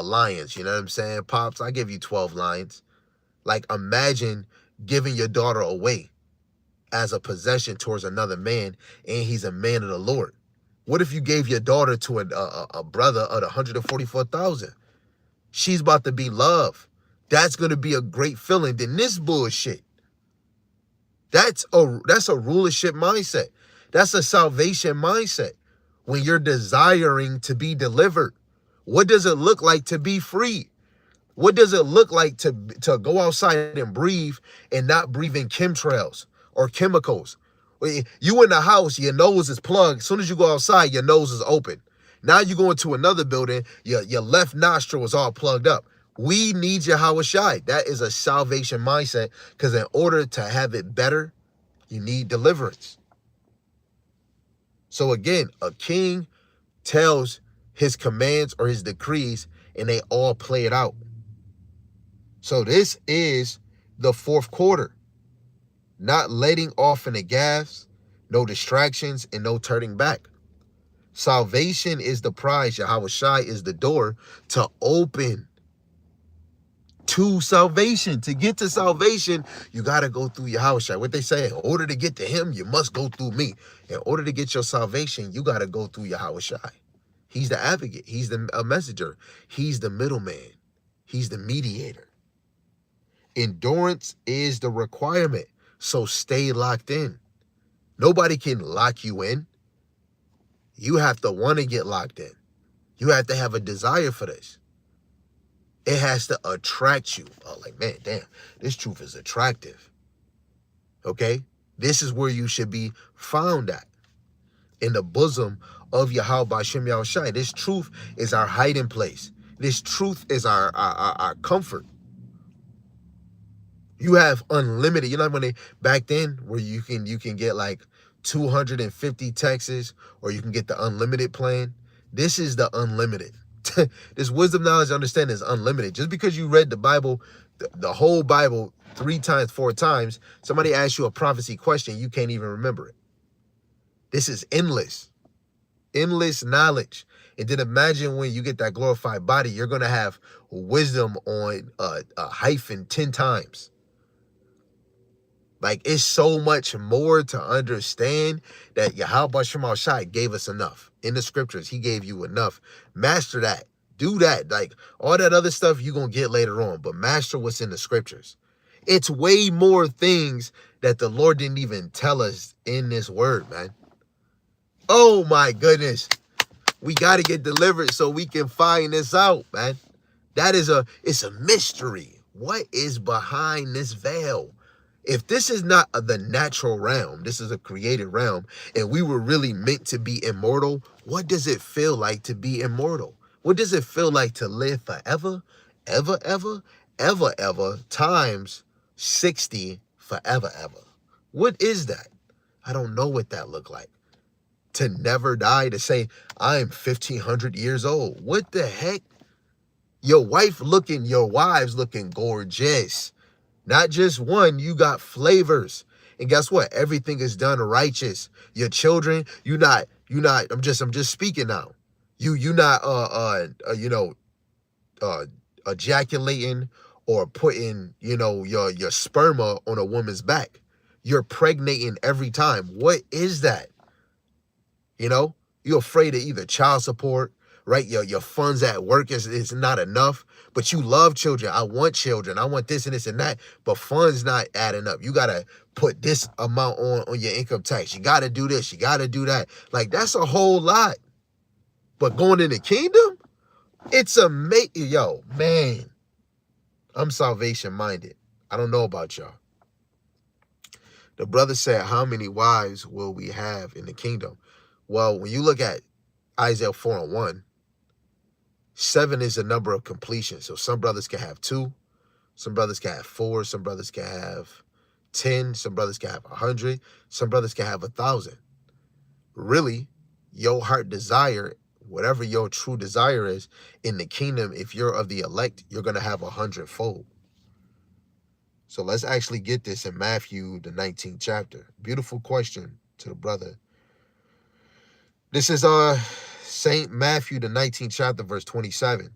lions, you know what I'm saying? Pops, I give you 12 lions. Like, imagine giving your daughter away as a possession towards another man, and he's a man of the Lord. What if you gave your daughter to a brother of 144,000? She's about to be loved. That's going to be a great feeling than this bullshit. That's a rulership mindset. That's a salvation mindset. When you're desiring to be delivered, what does it look like to be free? What does it look like to go outside and breathe and not breathe in chemtrails or chemicals? You in the house, your nose is plugged. As soon as you go outside, your nose is open. Now you go into another building, your left nostril is all plugged up. We need Yahweh Shai. That is a salvation mindset, because in order to have it better, you need deliverance. So again, a king tells his commands or his decrees, and they all play it out. So this is the fourth quarter. Not letting off in the gas, no distractions, and no turning back. Salvation is the prize. Yahweh Shai is the door to open to salvation. To get to salvation, you got to go through Yahweh Shai. What they say, in order to get to him, you must go through me. In order to get your salvation, you got to go through Yahweh Shai. He's the advocate. He's the messenger. He's the middleman. He's the mediator. Endurance is the requirement. So stay locked in. Nobody can lock you in. You have to want to get locked in. You have to have a desire for this. It has to attract you. Oh, like, man, damn, this truth is attractive. Okay? This is where you should be found at. In the bosom of Yahweh B'Shem Yahushai. This truth is our hiding place. This truth is our comfort. You have unlimited. You know when back then where you can get like 250 texts, or you can get the unlimited plan. This is the unlimited. This wisdom, knowledge, understanding is unlimited. Just because you read the Bible, the whole Bible 3 times, 4 times, somebody asks you a prophecy question, you can't even remember it. This is endless knowledge. And then imagine when you get that glorified body, you're going to have wisdom on a hyphen 10 times. Like, it's so much more to understand that Yahweh B'Shem Shai gave us enough. In the scriptures, he gave you enough. Master that. Do that. Like, all that other stuff you're going to get later on. But master what's in the scriptures. It's way more things that the Lord didn't even tell us in this word, man. Oh, my goodness. We got to get delivered so we can find this out, man. It's a mystery. What is behind this veil? If this is not the natural realm, this is a created realm, and we were really meant to be immortal, what does it feel like to be immortal? What does it feel like to live forever, ever, times 60 forever? What is that? I don't know what that looked like. To never die, to say, I'm 1,500 years old. What the heck? Your wives looking gorgeous. Not just one, you got flavors. And guess what? Everything is done righteous. Your children, I'm just speaking now. You not ejaculating or putting, your sperma on a woman's back. You're pregnating every time. What is that? You're afraid of either child support, right? Your funds at work is not enough, but you love children. I want children. I want this and this and that, but funds not adding up. You got to put this amount on your income tax. You got to do this. You got to do that. Like, that's a whole lot. But going in the kingdom, it's amazing. Yo, man, I'm salvation minded. I don't know about y'all. The brother said, how many wives will we have in the kingdom? Well, when you look at Isaiah 4:1, 7 is the number of completion. So some brothers can have 2, some brothers can have 4, some brothers can have 10, some brothers can have 100, some brothers can have 1,000. Really, your heart desire, whatever your true desire is in the kingdom, if you're of the elect, you're going to have 100-fold. So let's actually get this in Matthew, the 19th chapter. Beautiful question to the brother. This is St. Matthew, the 19th chapter, verse 27.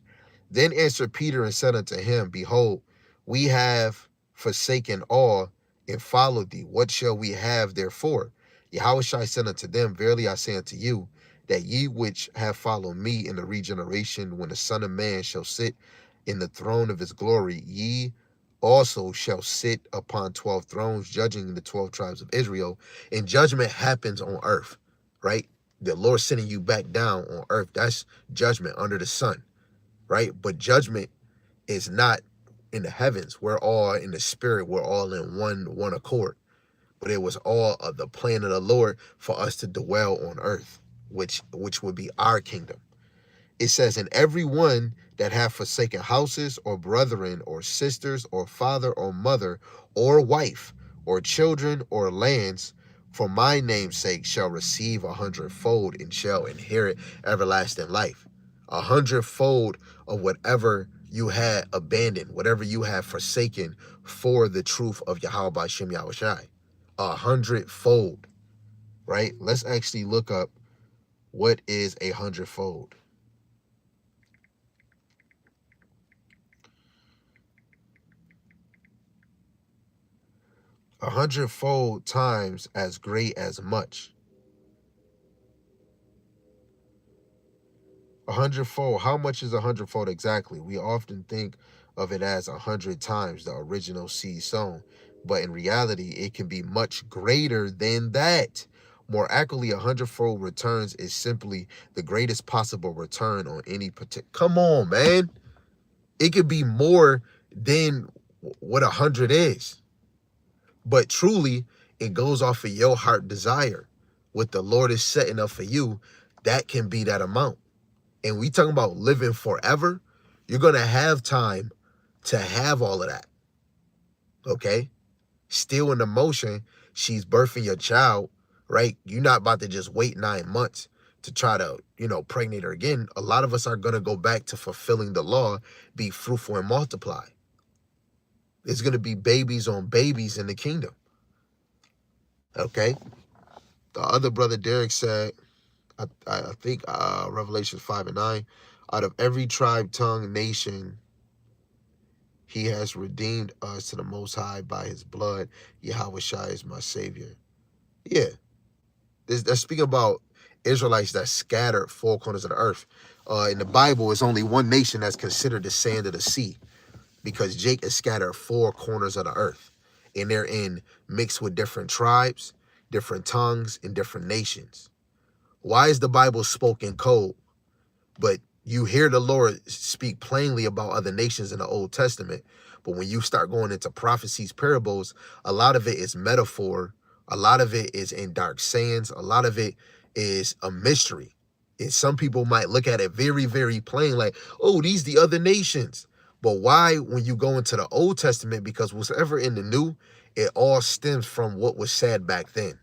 Then answered Peter and said unto him, behold, we have forsaken all and followed thee. What shall we have therefore? Yahushua said unto them, verily I say unto you, that ye which have followed me in the regeneration, when the Son of Man shall sit in the throne of his glory, ye also shall sit upon 12 thrones, judging the 12 tribes of Israel. And judgment happens on earth, right? The Lord sending you back down on earth. That's judgment under the sun, right? But judgment is not in the heavens. We're all in the spirit. We're all in one accord. But it was all of the plan of the Lord for us to dwell on earth, which would be our kingdom. It says, and every one that hath forsaken houses or brethren or sisters or father or mother or wife or children or lands for my name's sake shall receive 100-fold and shall inherit everlasting life. 100-fold of whatever you had abandoned, whatever you have forsaken for the truth of Yahweh B'Shem Yahushai. 100-fold, right? Let's actually look up what is 100-fold. 100-fold times as great as much. 100-fold. How much is 100-fold exactly? We often think of it as 100 times the original seed sown, but in reality, it can be much greater than that. More accurately, 100-fold returns is simply the greatest possible return on any particular. Come on, man. It could be more than what 100 is. But truly, it goes off of your heart desire. What the Lord is setting up for you, that can be that amount. And we talking about living forever. You're going to have time to have all of that. Okay? Still in the motion, she's birthing your child, right? You're not about to just wait 9 months to try to, pregnate her again. A lot of us are going to go back to fulfilling the law, be fruitful and multiply. It's going to be babies on babies in the kingdom. Okay? The other brother, Derek, said, I think Revelation 5:9, out of every tribe, tongue, nation, he has redeemed us to the Most High by his blood. Yahushua is my Savior. Yeah. They're speaking about Israelites that scattered 4 corners of the earth. In the Bible, it's only one nation that's considered the sand of the sea, because Jacob scattered 4 corners of the earth, and they're mixed with different tribes, different tongues, and different nations. Why is the Bible spoken code, but you hear the Lord speak plainly about other nations in the Old Testament? But when you start going into prophecies, parables, a lot of it is metaphor. A lot of it is in dark sayings. A lot of it is a mystery. And some people might look at it very, very plain, like, oh, these the other nations. But why, when you go into the Old Testament, because whatever in the New, it all stems from what was said back then.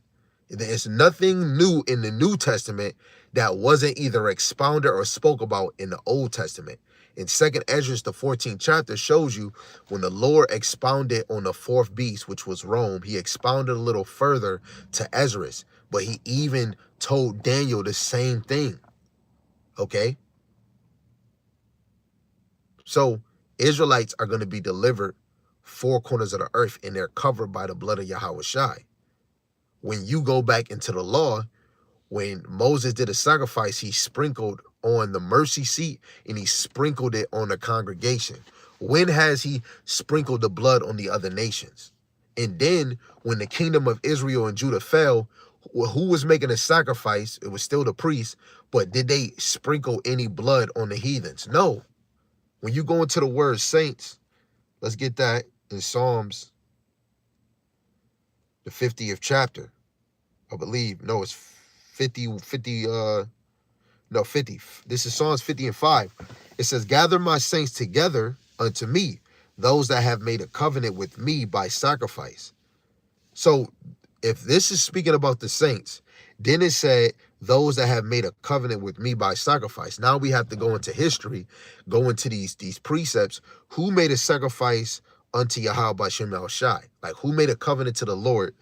There's nothing new in the New Testament that wasn't either expounded or spoke about in the Old Testament. In 2nd Ezra, the 14th chapter, shows you when the Lord expounded on the 4th beast, which was Rome, he expounded a little further to Ezra, but he even told Daniel the same thing. Okay? So Israelites are going to be delivered 4 corners of the earth, and they're covered by the blood of Yahushua. When you go back into the law, When Moses did a sacrifice, he sprinkled on the mercy seat and he sprinkled it on the congregation. When has he sprinkled the blood on the other nations? And then when the kingdom of Israel and Judah fell, who was making a sacrifice? It was still the priests, but did they sprinkle any blood on the heathens? No. When you go into the word saints, let's get that in Psalms, the 50th chapter, I believe. No, it's 50. This is Psalms 50 and 5. It says, gather my saints together unto me, those that have made a covenant with me by sacrifice. So if this is speaking about the saints, then it said, those that have made a covenant with me by sacrifice. Now we have to go into history, go into these precepts. Who made a sacrifice unto Yahweh B'Shem Yahushai? Like, who made a covenant to the Lord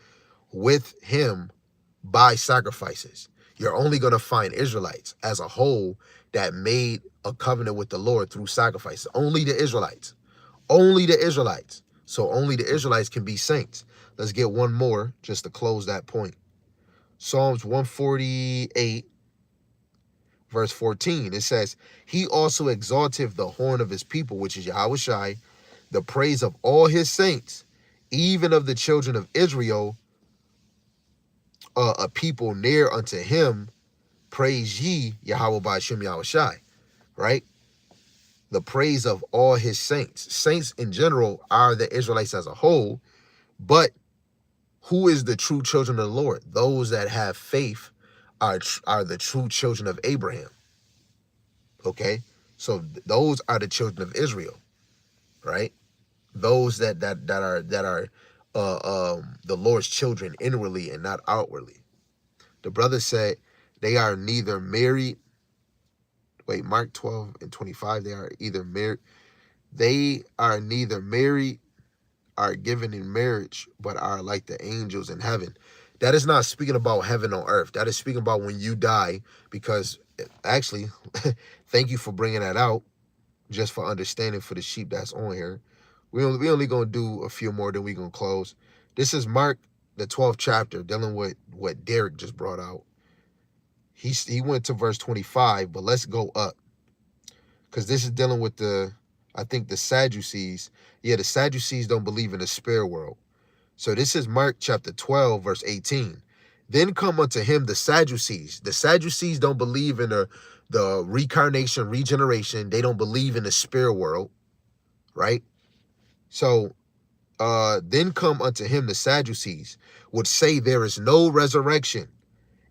with him by sacrifices? You're only going to find Israelites as a whole that made a covenant with the Lord through sacrifice. Only the Israelites. Only the Israelites. So only the Israelites can be saints. Let's get one more just to close that point. Psalms 148, verse 14. It says, he also exalteth the horn of his people, which is Yahushai, the praise of all his saints, even of the children of Israel, a people near unto him, praise ye Yahweh B'Shem Yahushai, right? The praise of all his saints. Saints in general are the Israelites as a whole, but who is the true children of the Lord? Those that have faith are the true children of Abraham. Okay? So those are the children of Israel, right? Those that are the Lord's children inwardly and not outwardly. The brother said they are neither married. Wait, Mark 12 and 25, they are either married. They are neither married, are given in marriage, but are like the angels in heaven. That is not speaking about heaven on earth. That is speaking about when you die, because actually, thank you for bringing that out, just for understanding for the sheep that's on here. We only going to do a few more, then we going to close. This is Mark, the 12th chapter, dealing with what Derek just brought out. He went to verse 25, but let's go up, because this is dealing with I think the Sadducees. Yeah, the Sadducees don't believe in the spirit world. So this is Mark chapter 12, verse 18. Then come unto him the Sadducees. The Sadducees don't believe in the reincarnation, regeneration. They don't believe in the spirit world, right? So then come unto him the Sadducees, which say there is no resurrection.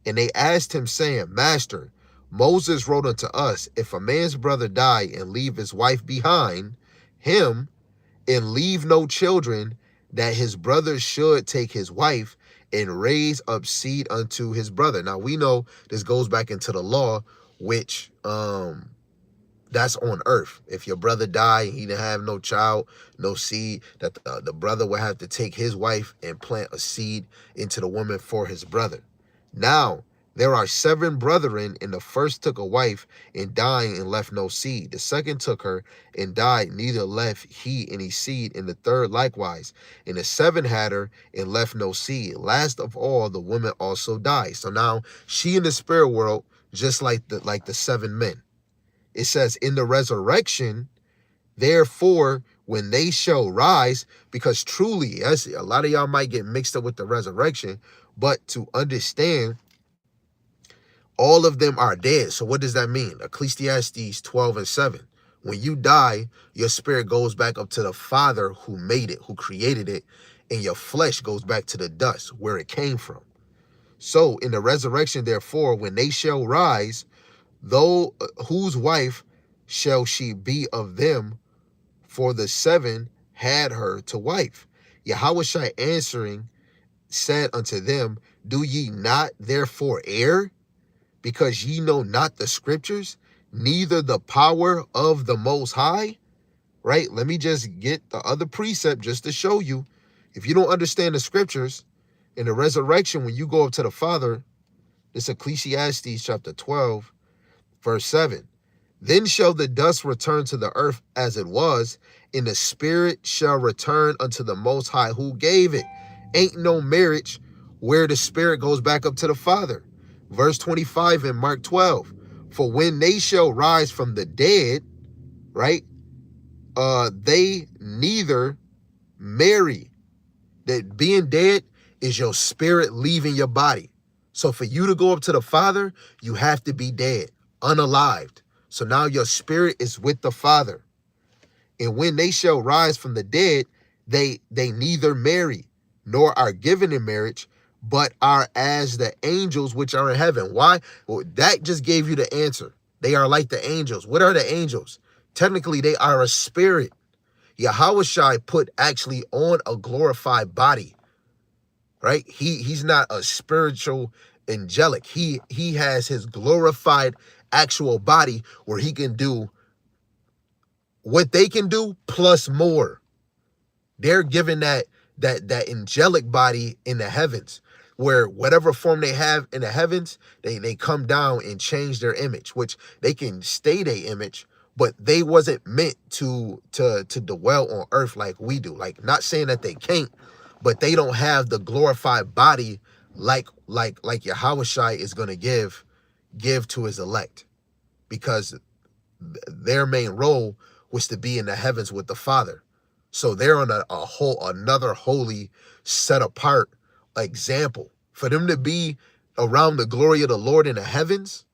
And they asked him, saying, Master, Moses wrote unto us, if a man's brother die and leave his wife behind him, and leave no children, that his brother should take his wife and raise up seed unto his brother. Now we know this goes back into the law, which that's on earth. If your brother died, he didn't have no child, no seed, that the brother would have to take his wife and plant a seed into the woman for his brother. Now, there are 7 brethren, and the first took a wife, and dying, and left no seed. The second took her, and died, neither left he any seed. And the third likewise. And the 7 had her, and left no seed. Last of all, the woman also died. So now, she in the spirit world, just like the 7 men. It says, in the resurrection, therefore, when they shall rise, because truly, a lot of y'all might get mixed up with the resurrection, but to understand, all of them are dead. So what does that mean? Ecclesiastes 12 and 7. When you die, your spirit goes back up to the Father who made it, who created it, and your flesh goes back to the dust where it came from. So in the resurrection, therefore, when they shall rise, though whose wife shall she be of them? For the 7 had her to wife. Yahushua answering said unto them, do ye not therefore err, because ye know not the scriptures, neither the power of the Most High? Right? Let me just get the other precept just to show you. If you don't understand the scriptures, in the resurrection, when you go up to the Father, this Ecclesiastes chapter 12, verse 7. Then shall the dust return to the earth as it was, and the spirit shall return unto the Most High who gave it. Ain't no marriage where the spirit goes back up to the Father. Verse 25 in Mark 12. For when they shall rise from the dead, right? They neither marry. That being dead is your spirit leaving your body. So for you to go up to the Father, you have to be dead, unalived. So now your spirit is with the Father. And when they shall rise from the dead, they neither marry nor are given in marriage, but are as the angels which are in heaven. Why? Well, that just gave you the answer. They are like the angels. What are the angels? Technically, they are a spirit. Yahushua put actually on a glorified body, right? He's not a spiritual angelic. He has his glorified actual body where he can do what they can do plus more. They're given that angelic body in the heavens, where whatever form they have in the heavens, they come down and change their image, which they can stay their image, but they wasn't meant to dwell on earth like we do. Like, not saying that they can't, but they don't have the glorified body like Yahushua is gonna give to his elect, because their main role was to be in the heavens with the Father. So they're on another holy, set apart example. For them to be around the glory of the Lord in the heavens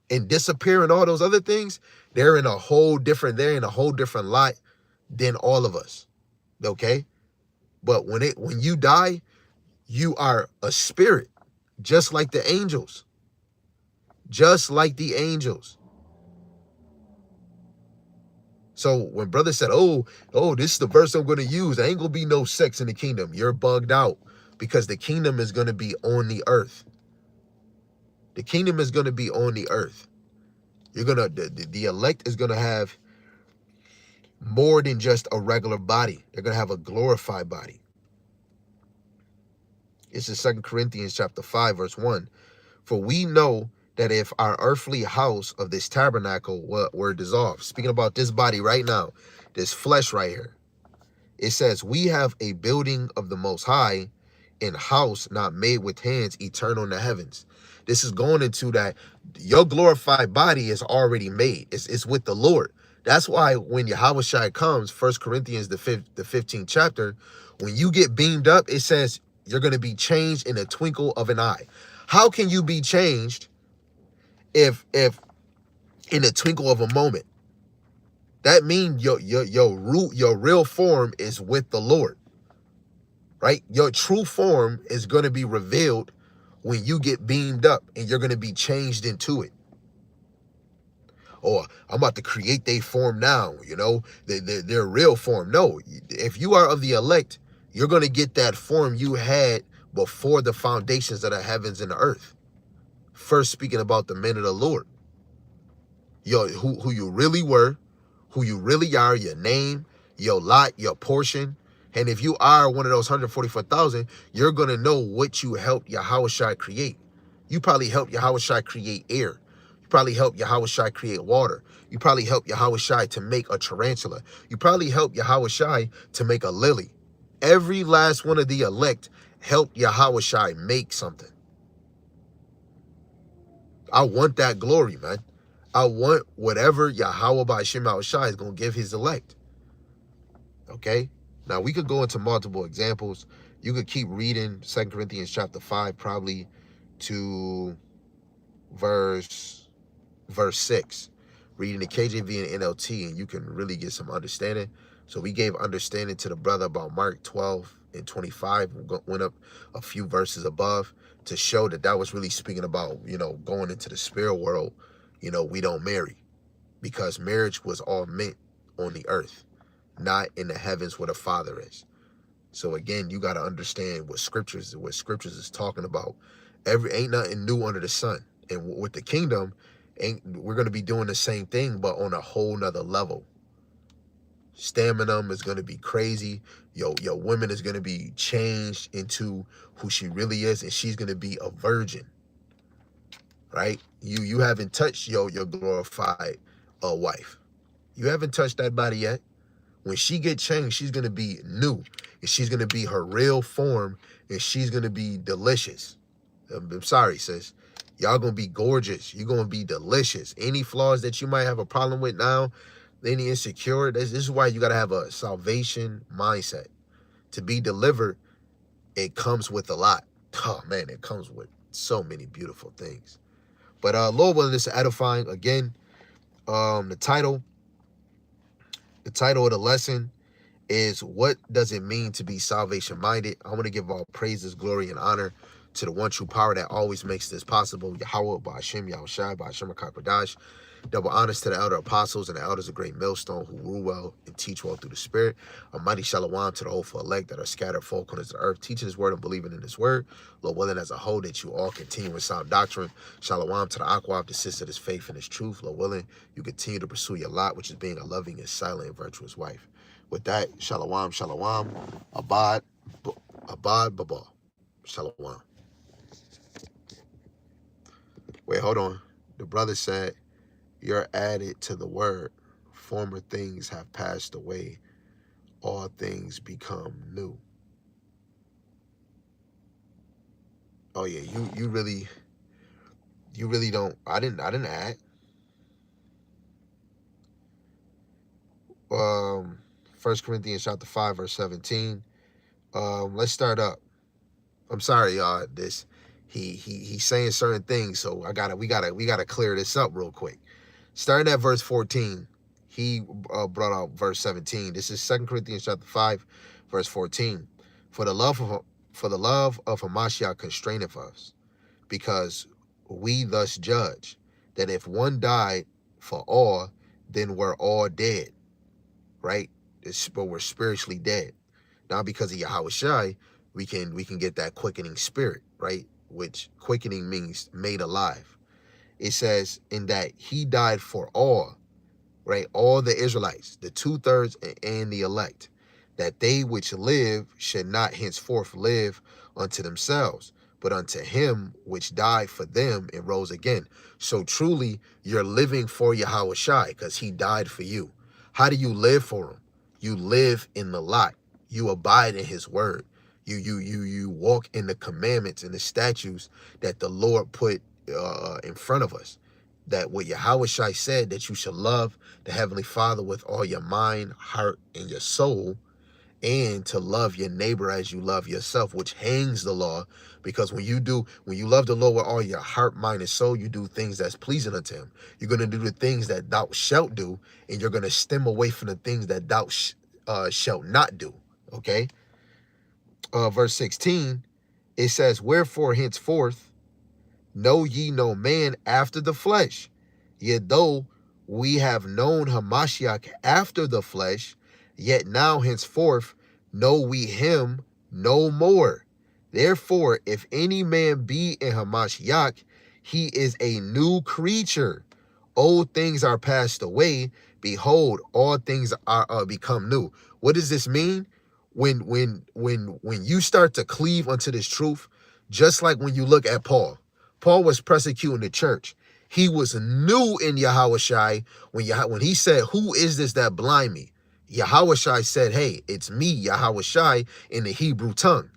and disappear and all those other things, they're in a whole different light than all of us. Okay? But when you die, you are a spirit, just like the angels. Just like the angels. So when brother said, oh, this is the verse I'm going to use, there ain't going to be no sex in the kingdom, you're bugged out, because the kingdom is going to be on the earth. The kingdom is going to be on the earth. You're going to, the elect is going to have more than just a regular body. They're going to have a glorified body. This is 2 Corinthians chapter 5, verse 1. For we know that if our earthly house of this tabernacle were dissolved, speaking about this body right now, this flesh right here, it says, we have a building of the Most High, in house not made with hands, eternal in the heavens. This is going into that your glorified body is already made. It's with the Lord. That's why when Yahushua comes, 1 Corinthians, the 15th chapter, when you get beamed up, it says you're going to be changed in a twinkle of an eye. How can you be changed if in a twinkle of a moment? That means your real form is with the Lord, right? Your true form is going to be revealed when you get beamed up, and you're going to be changed into it. Or I'm about to create their form now, their real form. No, if you are of the elect, you're going to get that form you had before the foundations of the heavens and the earth. First, speaking about the men of the Lord, who you really were, who you really are, your name, your lot, your portion. And if you are one of those 144,000, you're going to know what you helped Yahushua create. You probably helped Yahushua create air. You probably helped Yahushua create water. You probably helped Yahushua to make a tarantula. You probably helped Yahushua to make a lily. Every last one of the elect helped Yahushua make something. I want that glory, man. I want whatever Yahweh B'Shem Yahushua is going to give his elect. Okay? Now, we could go into multiple examples. You could keep reading 2 Corinthians chapter 5, probably to verse 6. Reading the KJV and NLT, and you can really get some understanding. So we gave understanding to the brother about Mark 12 and 25. We went up a few verses above to show that was really speaking about, going into the spirit world. We don't marry, because marriage was all meant on the earth, not in the heavens where the Father is. So again, you got to understand what scriptures is talking about. Ain't nothing new under the sun. And with the kingdom, we're going to be doing the same thing, but on a whole nother level. Stamina is going to be crazy. Your woman is going to be changed into who she really is, and she's going to be a virgin. Right? You haven't touched your glorified wife. You haven't touched that body yet. When she get changed, she's going to be new. And she's going to be her real form. And she's going to be delicious. I'm sorry, sis. Y'all gonna be gorgeous. You're gonna be delicious. Any flaws that you might have a problem with now, any insecure, this is why you gotta have a salvation mindset. To be delivered, it comes with a lot. Oh man, it comes with so many beautiful things. But Lord willing, this is edifying. Again, the title of the lesson is, what does it mean to be salvation minded? I want to give all praises, glory, and honor to the one true power that always makes this possible. Yahweh, Ba'ashem, Yahushai, Ba'ashem HaKadosh. Double honors to the elder apostles and the elders of Great Millstone who rule well and teach well through the Spirit. A mighty shalom to the hopeful elect that are scattered four corners of the earth, teaching his word and believing in his word. Lord willing, as a whole, that you all continue in sound doctrine. Shalom to the Aquab, the sister of his faith and his truth. Lord willing, you continue to pursue your lot, which is being a loving and silent and virtuous wife. With that, shalom, shalom, abad, baba, shalom. Wait, hold on. The brother said, you're added to the word. Former things have passed away. All things become new. Oh yeah, you really don't. I didn't add. 1 Corinthians chapter 5, verse 17. Let's start up. I'm sorry, y'all. He's saying certain things, so we gotta clear this up real quick. Starting at verse 14, he brought out verse 17. This is 2 Corinthians chapter 5, verse 14. For the love of Hamashiach constraineth us, because we thus judge that if one died for all, then we're all dead, right? But we're spiritually dead. Now, because of Yahushai, we can get that quickening spirit, right? Which quickening means made alive. It says in that he died for all, right? All the Israelites, the 2/3 and the elect, that they which live should not henceforth live unto themselves, but unto him which died for them and rose again. So truly, you're living for Yahushai because he died for you. How do you live for him? You live in the light. You abide in his word. You walk in the commandments and the statutes that the Lord put in front of us. That what Yahushai said, that you shall love the Heavenly Father with all your mind, heart, and your soul, and to love your neighbor as you love yourself, which hangs the law. Because when you love the Lord with all your heart, mind, and soul, you do things that's pleasing unto him. You're going to do the things that thou shalt do, and you're going to stem away from the things that thou shalt not do. Okay? Verse 16, it says, wherefore henceforth know ye no man after the flesh. Yet though we have known Hamashiach after the flesh, yet now henceforth know we him no more. Therefore, if any man be in Hamashiach, he is a new creature. Old things are passed away. Behold, all things are become new. What does this mean? When you start to cleave unto this truth, just like when you look at Paul. Paul was persecuting the church. He was new in Yahushai when he said, who is this that blind me? Yahushai said, hey, it's me, Yahushai, in the Hebrew tongue.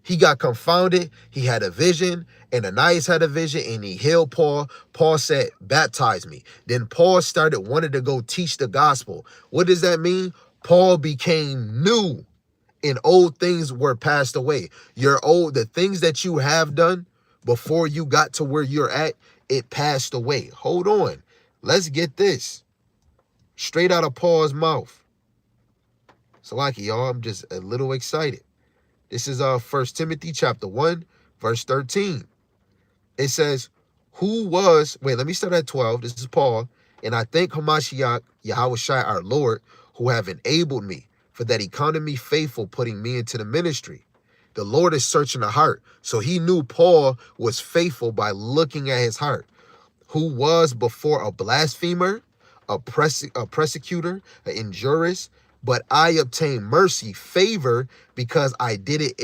He got confounded. He had a vision, and Ananias had a vision, and he healed Paul. Paul said, baptize me. Then Paul wanted to go teach the gospel. What does that mean? Paul became new, and old things were passed away. The things that you have done before you got to where you're at, it passed away. Hold on. Let's get this straight out of Paul's mouth. So like y'all, I'm just a little excited. This is 1 Timothy chapter 1, verse 13. It says, let me start at 12. This is Paul. And I thank Hamashiach, Yahushai our Lord, who have enabled me, for that he counted me faithful, putting me into the ministry. The Lord is searching the heart. So he knew Paul was faithful by looking at his heart. Who was before a blasphemer, a persecutor, an injurious, but I obtained mercy, favor, because I did it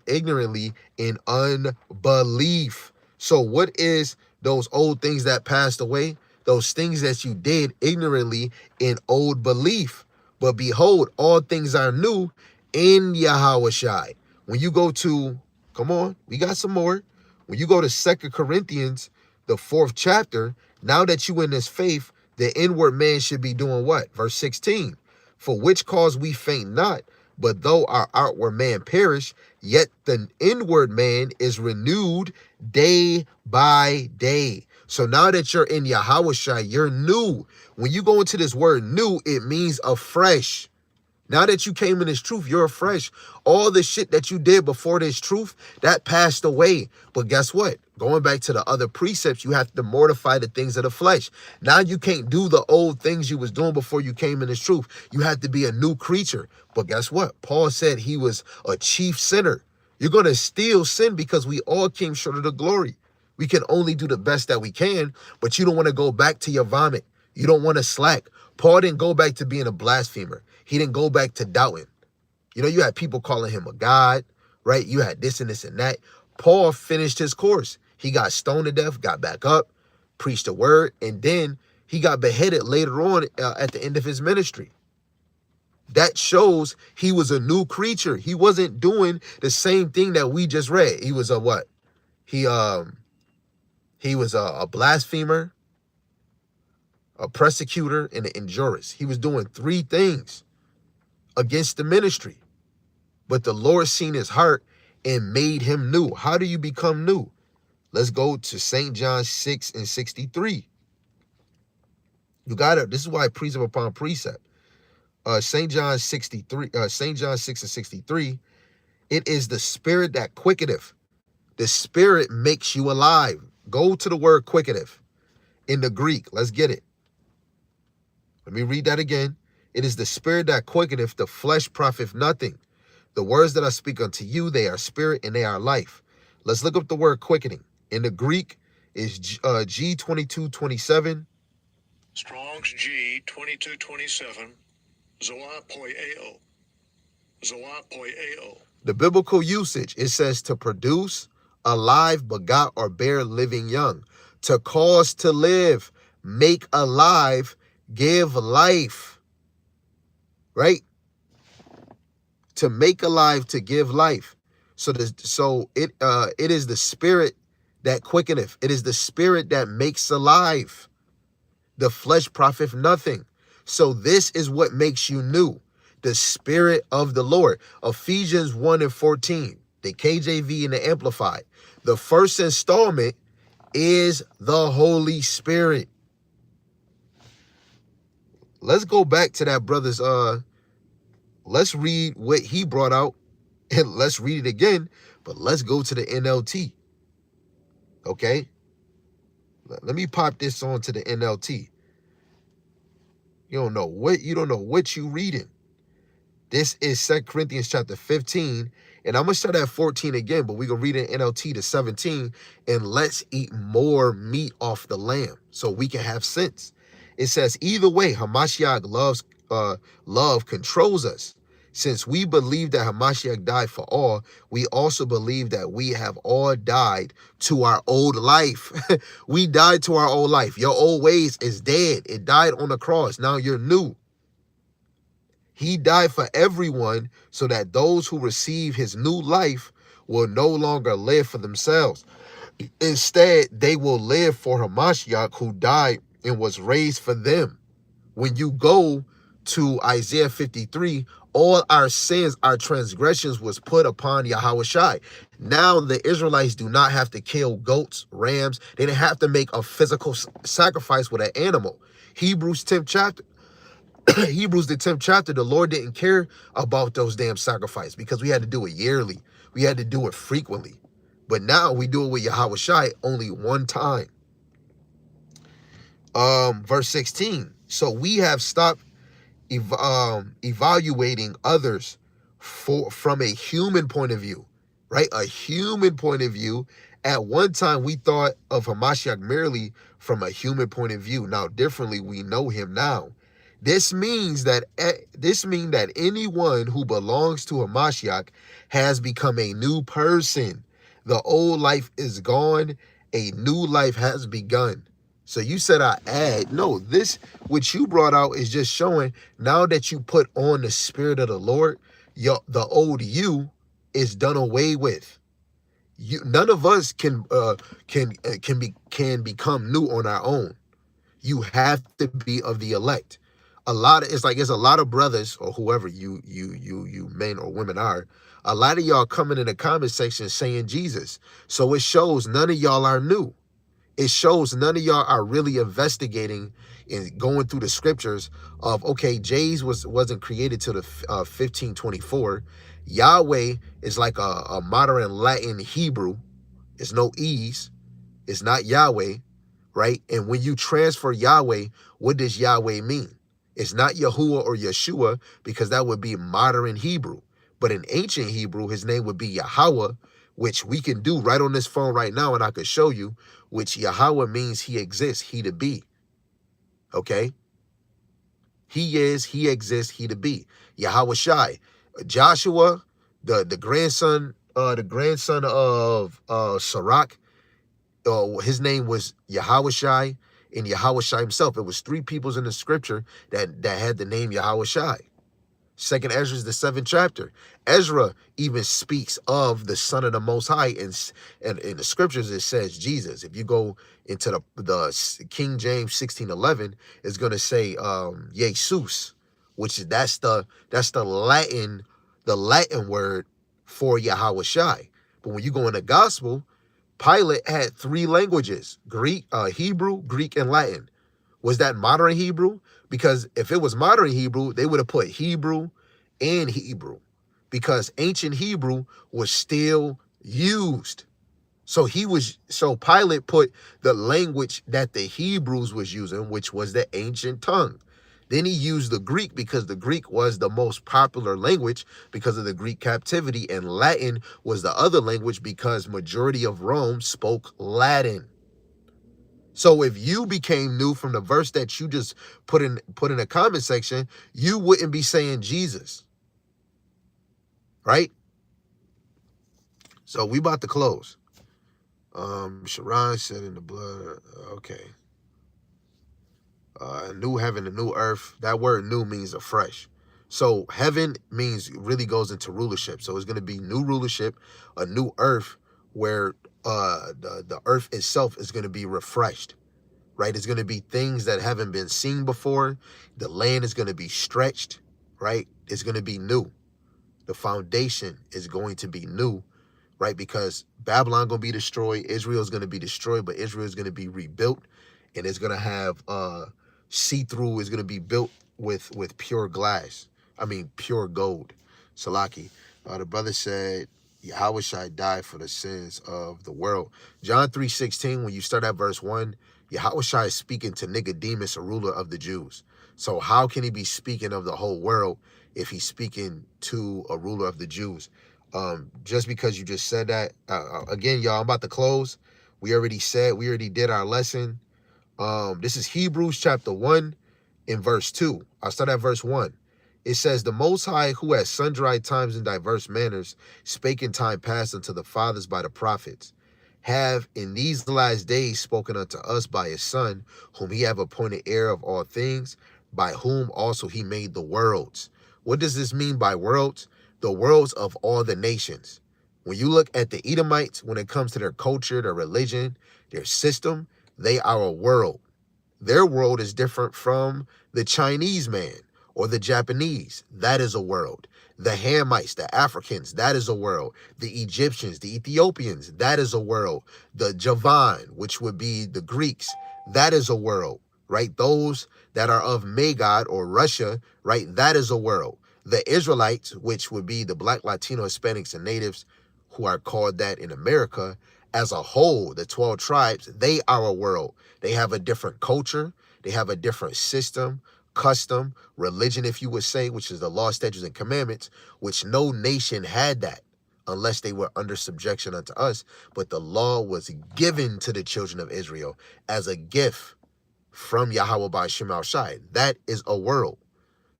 ignorantly in unbelief. So what is those old things that passed away? Those things that you did ignorantly in old belief. But behold, all things are new in Yahushai. When you go to, come on, we got some more. When you go to 2 Corinthians, the 4th chapter, now that you in this faith, the inward man should be doing what? Verse 16. For which cause we faint not, but though our outward man perish, yet the inward man is renewed day by day. So now that you're in Yahawashi, you're new. When you go into this word new, it means afresh. Now that you came in this truth, you're afresh. All the shit that you did before this truth, that passed away. But guess what? Going back to the other precepts, you have to mortify the things of the flesh. Now you can't do the old things you was doing before you came in this truth. You have to be a new creature. But guess what? Paul said he was a chief sinner. You're going to still sin because we all came short of the glory. We can only do the best that we can, but you don't want to go back to your vomit. You don't want to slack. Paul didn't go back to being a blasphemer. He didn't go back to doubting. You know, you had people calling him a god, right? You had this and this and that. Paul finished his course. He got stoned to death, got back up, preached the word, and then he got beheaded later on at the end of his ministry. That shows he was a new creature. He wasn't doing the same thing that we just read. He was a what? He was a blasphemer, a persecutor, and an injurious. He was doing 3 things against the ministry. But the Lord seen his heart and made him new. How do you become new? Let's go to St. John 6 and 63. You got it. This is why precept upon precept. St. John 6 and 63. It is the spirit that quicketh. The spirit makes you alive. Go to the word quicketh in the Greek. Let's get it. Let me read that again. It is the spirit that quickeneth, the flesh profiteth nothing. The words that I speak unto you, they are spirit and they are life. Let's look up the word quickening. In the Greek is G2227. Strong's G2227. Zoa poieo. Zoa poieo. The biblical usage, it says to produce, alive, begot, or bear living young. To cause to live, make alive, give life. Right? To make alive, to give life. So it is the spirit that quickeneth. It is the spirit that makes alive. The flesh profiteth nothing. So this is what makes you new. The spirit of the Lord. Ephesians 1 and 14. The KJV and the Amplified. The first installment is the Holy Spirit. Let's go back to that brother's let's read what he brought out and let's read it again, but let's go to the NLT. Okay? Let me pop this on to the NLT. You don't know what you reading. This is 2 Corinthians chapter 15, and I'm going to start at 14 again, but we're going to read it in NLT to 17, and let's eat more meat off the lamb so we can have sense. It says, either way, Hamashiach love controls us. Since we believe that Hamashiach died for all, we also believe that we have all died to our old life. We died to our old life. Your old ways is dead. It died on the cross. Now you're new. He died for everyone so that those who receive his new life will no longer live for themselves. Instead, they will live for Hamashiach, who died and was raised for them. When you go to Isaiah 53, all our sins, our transgressions was put upon Yahawashi. Now the Israelites do not have to kill goats, rams. They didn't have to make a physical sacrifice with an animal. Hebrews 10th chapter. Hebrews the 10th chapter, the Lord didn't care about those damn sacrifices because we had to do it yearly. We had to do it frequently. But now we do it with Yahawashi only one time. Verse 16. So we have stopped evaluating others from a human point of view, right? A human point of view. At one time, we thought of Hamashiach merely from a human point of view. Now, differently, we know him now. This means that anyone who belongs to Hamashiach has become a new person. The old life is gone. A new life has begun. So you said I add. No, this, what you brought out is just showing now that you put on the spirit of the Lord, the old you is done away with. None of us can become new on our own. You have to be of the elect. It's a lot of brothers or whoever you men or women are. A lot of y'all coming in the comment section saying Jesus. So it shows none of y'all are new. It shows none of y'all are really investigating and going through the scriptures of, okay, J's wasn't created till the 1524. Yahweh is like a modern Latin Hebrew. It's no E's. It's not Yahweh, right? And when you transfer Yahweh, what does Yahweh mean? It's not Yahuwah or Yeshua, because that would be modern Hebrew. But in ancient Hebrew, his name would be Yahweh, which we can do right on this phone right now, and I could show you, which Yahweh means he exists, he to be. Okay? He is, he exists, he to be. Yahweh Shai. Joshua, the grandson of Sirach, his name was Yahweh Shai, and Yahweh Shai himself. It was three peoples in the scripture that had the name Yahweh Shai. Second Ezra is the 7th chapter. Ezra even speaks of the Son of the Most High, and in the scriptures it says Jesus. If you go into the King James 16:11, it's going to say Jesus, which that's the Latin word for Yahweh Shai. But when you go in the gospel, Pilate had 3 languages: Greek, Hebrew, Greek, and Latin. Was that modern Hebrew? Because if it was modern Hebrew, they would have put Hebrew and Hebrew, because ancient Hebrew was still used. So Pilate put the language that the Hebrews was using, which was the ancient tongue. Then he used the Greek because the Greek was the most popular language because of the Greek captivity, and Latin was the other language because majority of Rome spoke Latin. So if you became new from the verse that you just put in the comment section, you wouldn't be saying Jesus. Right? So we about to close. Sharon said in the blood, okay. New heaven and new earth. That word new means afresh. So heaven really goes into rulership. So it's going to be new rulership, a new earth where the earth itself is going to be refreshed. Right? It's going to be things that haven't been seen before. The land is going to be stretched, right? It's going to be new. The foundation is going to be new, right? Because Babylon going to be destroyed. Israel is going to be destroyed, but Israel is going to be rebuilt, and it's going to have see-through is going to be built with pure glass. I mean, pure gold. Salaki. The brother said, Yahweh Shai died for the sins of the world. John 3:16, when you start at verse 1, Yahweh Shai is speaking to Nicodemus, a ruler of the Jews. So how can he be speaking of the whole world if he's speaking to a ruler of the Jews? Just because you just said that, again, y'all, I'm about to close. We already did our lesson. This is Hebrews chapter 1 in verse 2. I'll start at verse 1. It says, the Most High, who at sundry times in diverse manners spake in time past unto the fathers by the prophets, have in these last days spoken unto us by his Son, whom he have appointed heir of all things, by whom also he made the worlds. What does this mean by worlds? The worlds of all the nations. When you look at the Edomites, when it comes to their culture, their religion, their system, they are a world. Their world is different from the Chinese man or the Japanese. That is a world. The Hamites, the Africans, that is a world. The Egyptians, the Ethiopians, that is a world. The Javan, which would be the Greeks, that is a world, right? Those that are of Magog or Russia, right? That is a world. The Israelites, which would be the Black, Latino, Hispanics, and natives, who are called that in America, as a whole, the 12 tribes, they are a world. They have a different culture. They have a different system, custom, religion, if you would say, which is the law, statutes, and commandments, which no nation had that unless they were under subjection unto us. But the law was given to the children of Israel as a gift from Yahweh by Shemal Shai. That is a world.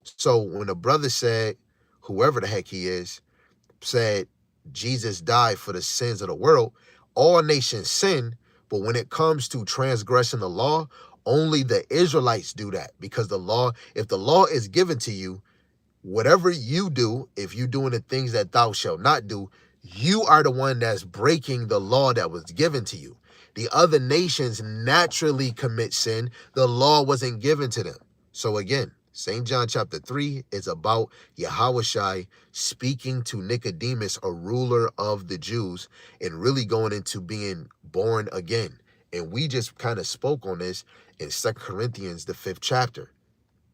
So when the brother said, whoever the heck he is, said Jesus died for the sins of the world, all nations sin, but when it comes to transgressing the law, only the Israelites do that, because the law, if the law is given to you, whatever you do, if you're doing the things that thou shalt not do, You are the one that's breaking the law that was given to you. The other nations naturally commit sin. The law wasn't given to them. So again, St. John chapter 3 is about Yahushua speaking to Nicodemus, a ruler of the Jews, and really going into being born again. And we just kind of spoke on this in 2 Corinthians, the 5th chapter.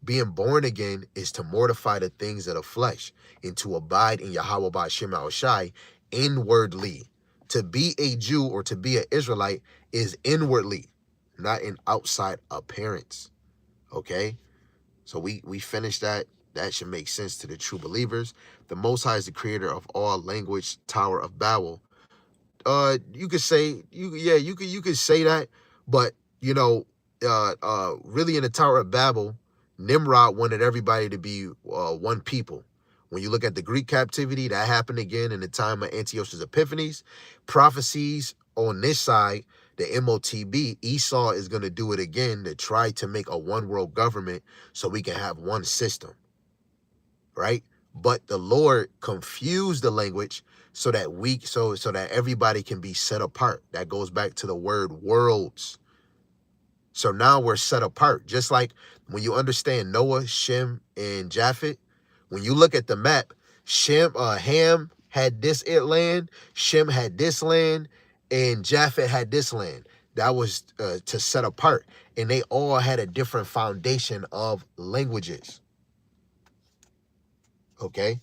Being born again is to mortify the things of the flesh and to abide in Yahweh Ba'ashem Yahushai inwardly. To be a Jew or to be an Israelite is inwardly, not in outside appearance. Okay? So we finished that. That should make sense to the true believers. The Most High is the creator of all language, Tower of Babel. You could say you could say that, but you know, really in the Tower of Babel, Nimrod wanted everybody to be one people. When you look at the Greek captivity, that happened again in the time of Antiochus Epiphanes. Prophecies on this side, the MOTB, Esau is going to do it again to try to make a one world government so we can have one system, right? But the Lord confused the language so that so that everybody can be set apart. That goes back to the word worlds. So now we're set apart. Just like when you understand Noah, Shem, and Japheth, when you look at the map, Ham had this land, Shem had this land, and Japheth had this land. That was to set apart. And they all had a different foundation of languages. Okay?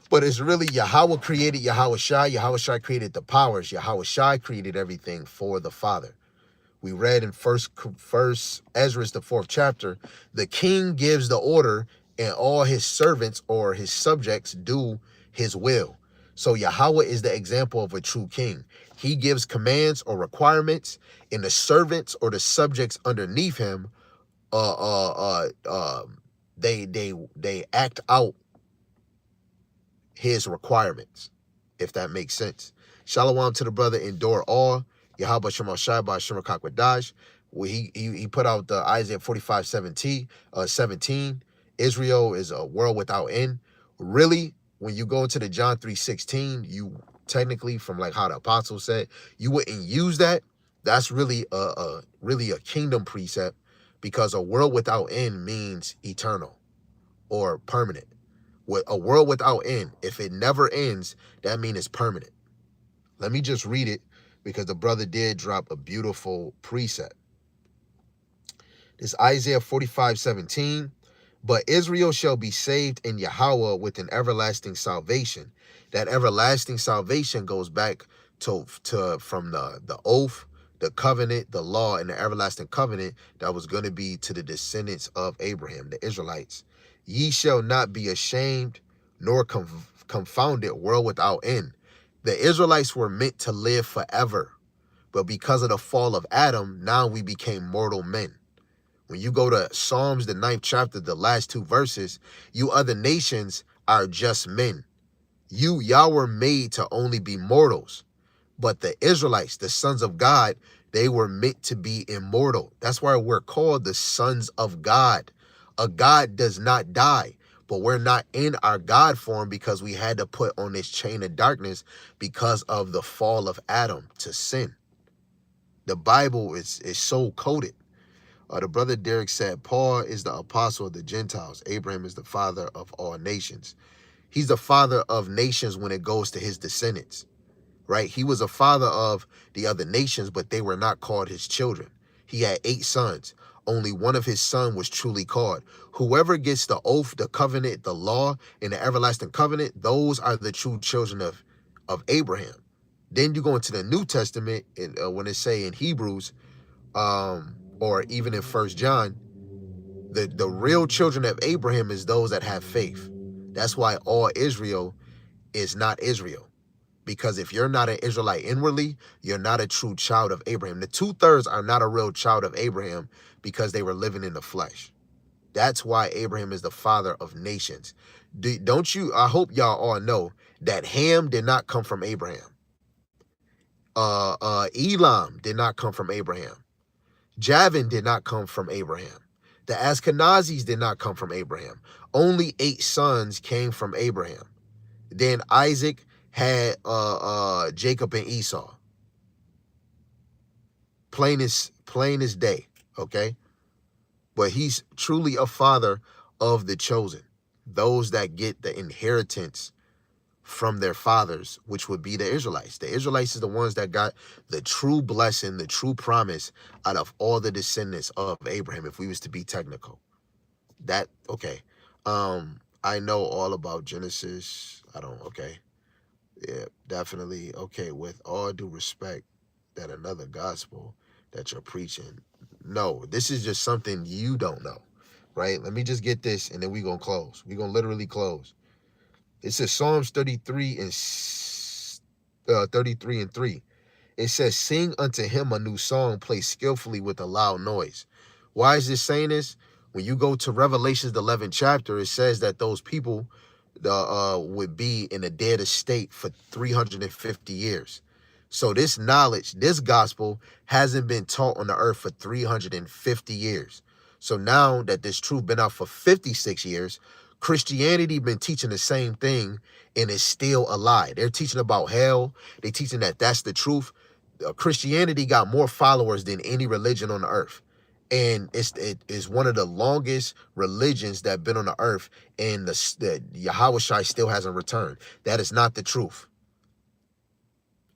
But it's really Yahweh created Yahushua. Yahushua created the powers. Yahushua created everything for the Father. We read in first Ezra, the 4th chapter, the king gives the order and all his servants or his subjects do his will. So Yahweh is the example of a true king. He gives commands or requirements, and the servants or the subjects underneath him, they act out his requirements, if that makes sense. Shalom to the brother Endure All. Yahweh Shem Shai by Shem Kakwadash. He put out the Isaiah 45:17. Israel is a world without end. Really, when you go into the John 3:16, you technically, from like how the apostle said, you wouldn't use that. That's really a kingdom precept, because a world without end means eternal or permanent. With a world without end, if it never ends, that means it's permanent. Let me just read it, because the brother did drop a beautiful precept. This Isaiah 45:17. But Israel shall be saved in Yahweh with an everlasting salvation. That everlasting salvation goes back to from the oath, the covenant, the law, and the everlasting covenant that was going to be to the descendants of Abraham, the Israelites. Ye shall not be ashamed nor confounded, world without end. The Israelites were meant to live forever, but because of the fall of Adam, now we became mortal men. When you go to Psalms, the 9th chapter, the last 2 verses, you other nations are just men. Y'all were made to only be mortals. But the Israelites, the sons of God, they were meant to be immortal. That's why we're called the sons of God. A God does not die, but we're not in our God form because we had to put on this chain of darkness because of the fall of Adam to sin. The Bible is so coded. The brother Derek said, Paul is the apostle of the Gentiles. Abraham is the father of all nations. He's the father of nations when it goes to his descendants, right? He was a father of the other nations, but they were not called his children. He had 8 sons. Only one of his sons was truly called. Whoever gets the oath, the covenant, the law, and the everlasting covenant, those are the true children of Abraham. Then you go into the New Testament, when it say in Hebrews, or even in 1 John, the real children of Abraham is those that have faith. That's why all Israel is not Israel. Because if you're not an Israelite inwardly, you're not a true child of Abraham. The 2/3 are not a real child of Abraham because they were living in the flesh. That's why Abraham is the father of nations. I hope y'all all know that Ham did not come from Abraham. Elam did not come from Abraham. Javan did not come from Abraham. The Ashkenazis did not come from Abraham. Only 8 sons came from Abraham. Then Isaac had Jacob and Esau. Plain as day, okay? But he's truly a father of the chosen, those that get the inheritance from their fathers, which would be the Israelites. The Israelites is the ones that got the true blessing, the true promise out of all the descendants of Abraham, if we was to be technical. That, okay. I know all about Genesis. I don't, okay. Yeah, definitely. Okay, with all due respect, that another gospel that you're preaching. No, this is just something you don't know, right? Let me just get this, and then we're going to close. We're going to literally close. It says Psalms 33 and 3. It says, sing unto him a new song, play skillfully with a loud noise. Why is this saying this? When you go to Revelations, the 11th chapter, it says that those people would be in a dead state for 350 years. So this knowledge, this gospel hasn't been taught on the earth for 350 years. So now that this truth been out for 56 years, Christianity been teaching the same thing and it's still a lie. They're teaching about hell. They're teaching that that's the truth. Christianity got more followers than any religion on the earth. And it is one of the longest religions that been on the earth, and the Yahweh Shai still hasn't returned. That is not the truth.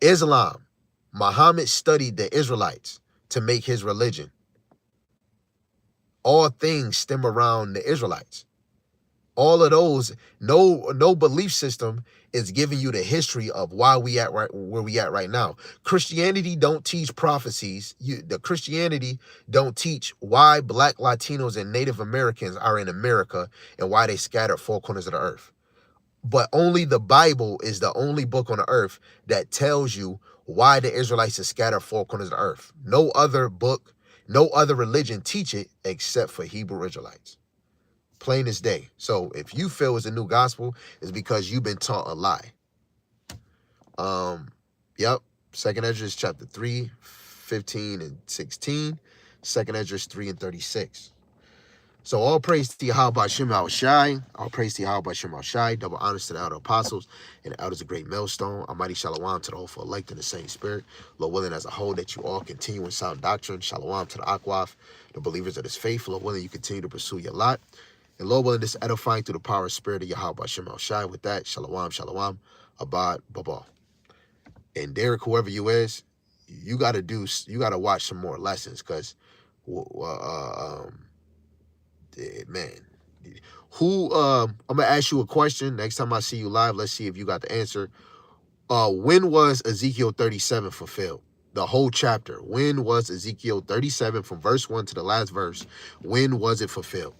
Islam, Muhammad studied the Israelites to make his religion. All things stem around the Israelites. All of those, no belief system is giving you the history of why we at right where we at right now. Christianity don't teach prophecies. The Christianity don't teach why Black, Latinos, and Native Americans are in America and why they scattered four corners of the earth. But only the Bible is the only book on the earth that tells you why the Israelites are scattered four corners of the earth. No other book, no other religion teach it except for Hebrew Israelites. Plain as day. So if you feel it's a new gospel, it's because you've been taught a lie. Yep. 2nd Esdras chapter 3, 15 and 16. 2nd Esdras 3 and 36. So all praise to Yahweh Shem Al Shai. All praise to Yahweh Shem Al Shai. Double honors to the elder apostles and the elders of great millstone. Almighty Shalom to the whole for elect in the same spirit. Lord willing as a whole that you all continue in sound doctrine. Shalom to the Akwaf, the believers of this faith. Lord willing you continue to pursue your lot. And Lord willing, this edifying through the power and spirit of Yahweh Shem El Shai. With that, shalom, shalom, abad, baba. And Derek, whoever you is, you got to watch some more lessons, because, man, I'm going to ask you a question. Next time I see you live, let's see if you got the answer. When was Ezekiel 37 fulfilled? The whole chapter. When was Ezekiel 37 from verse 1 to the last verse? When was it fulfilled?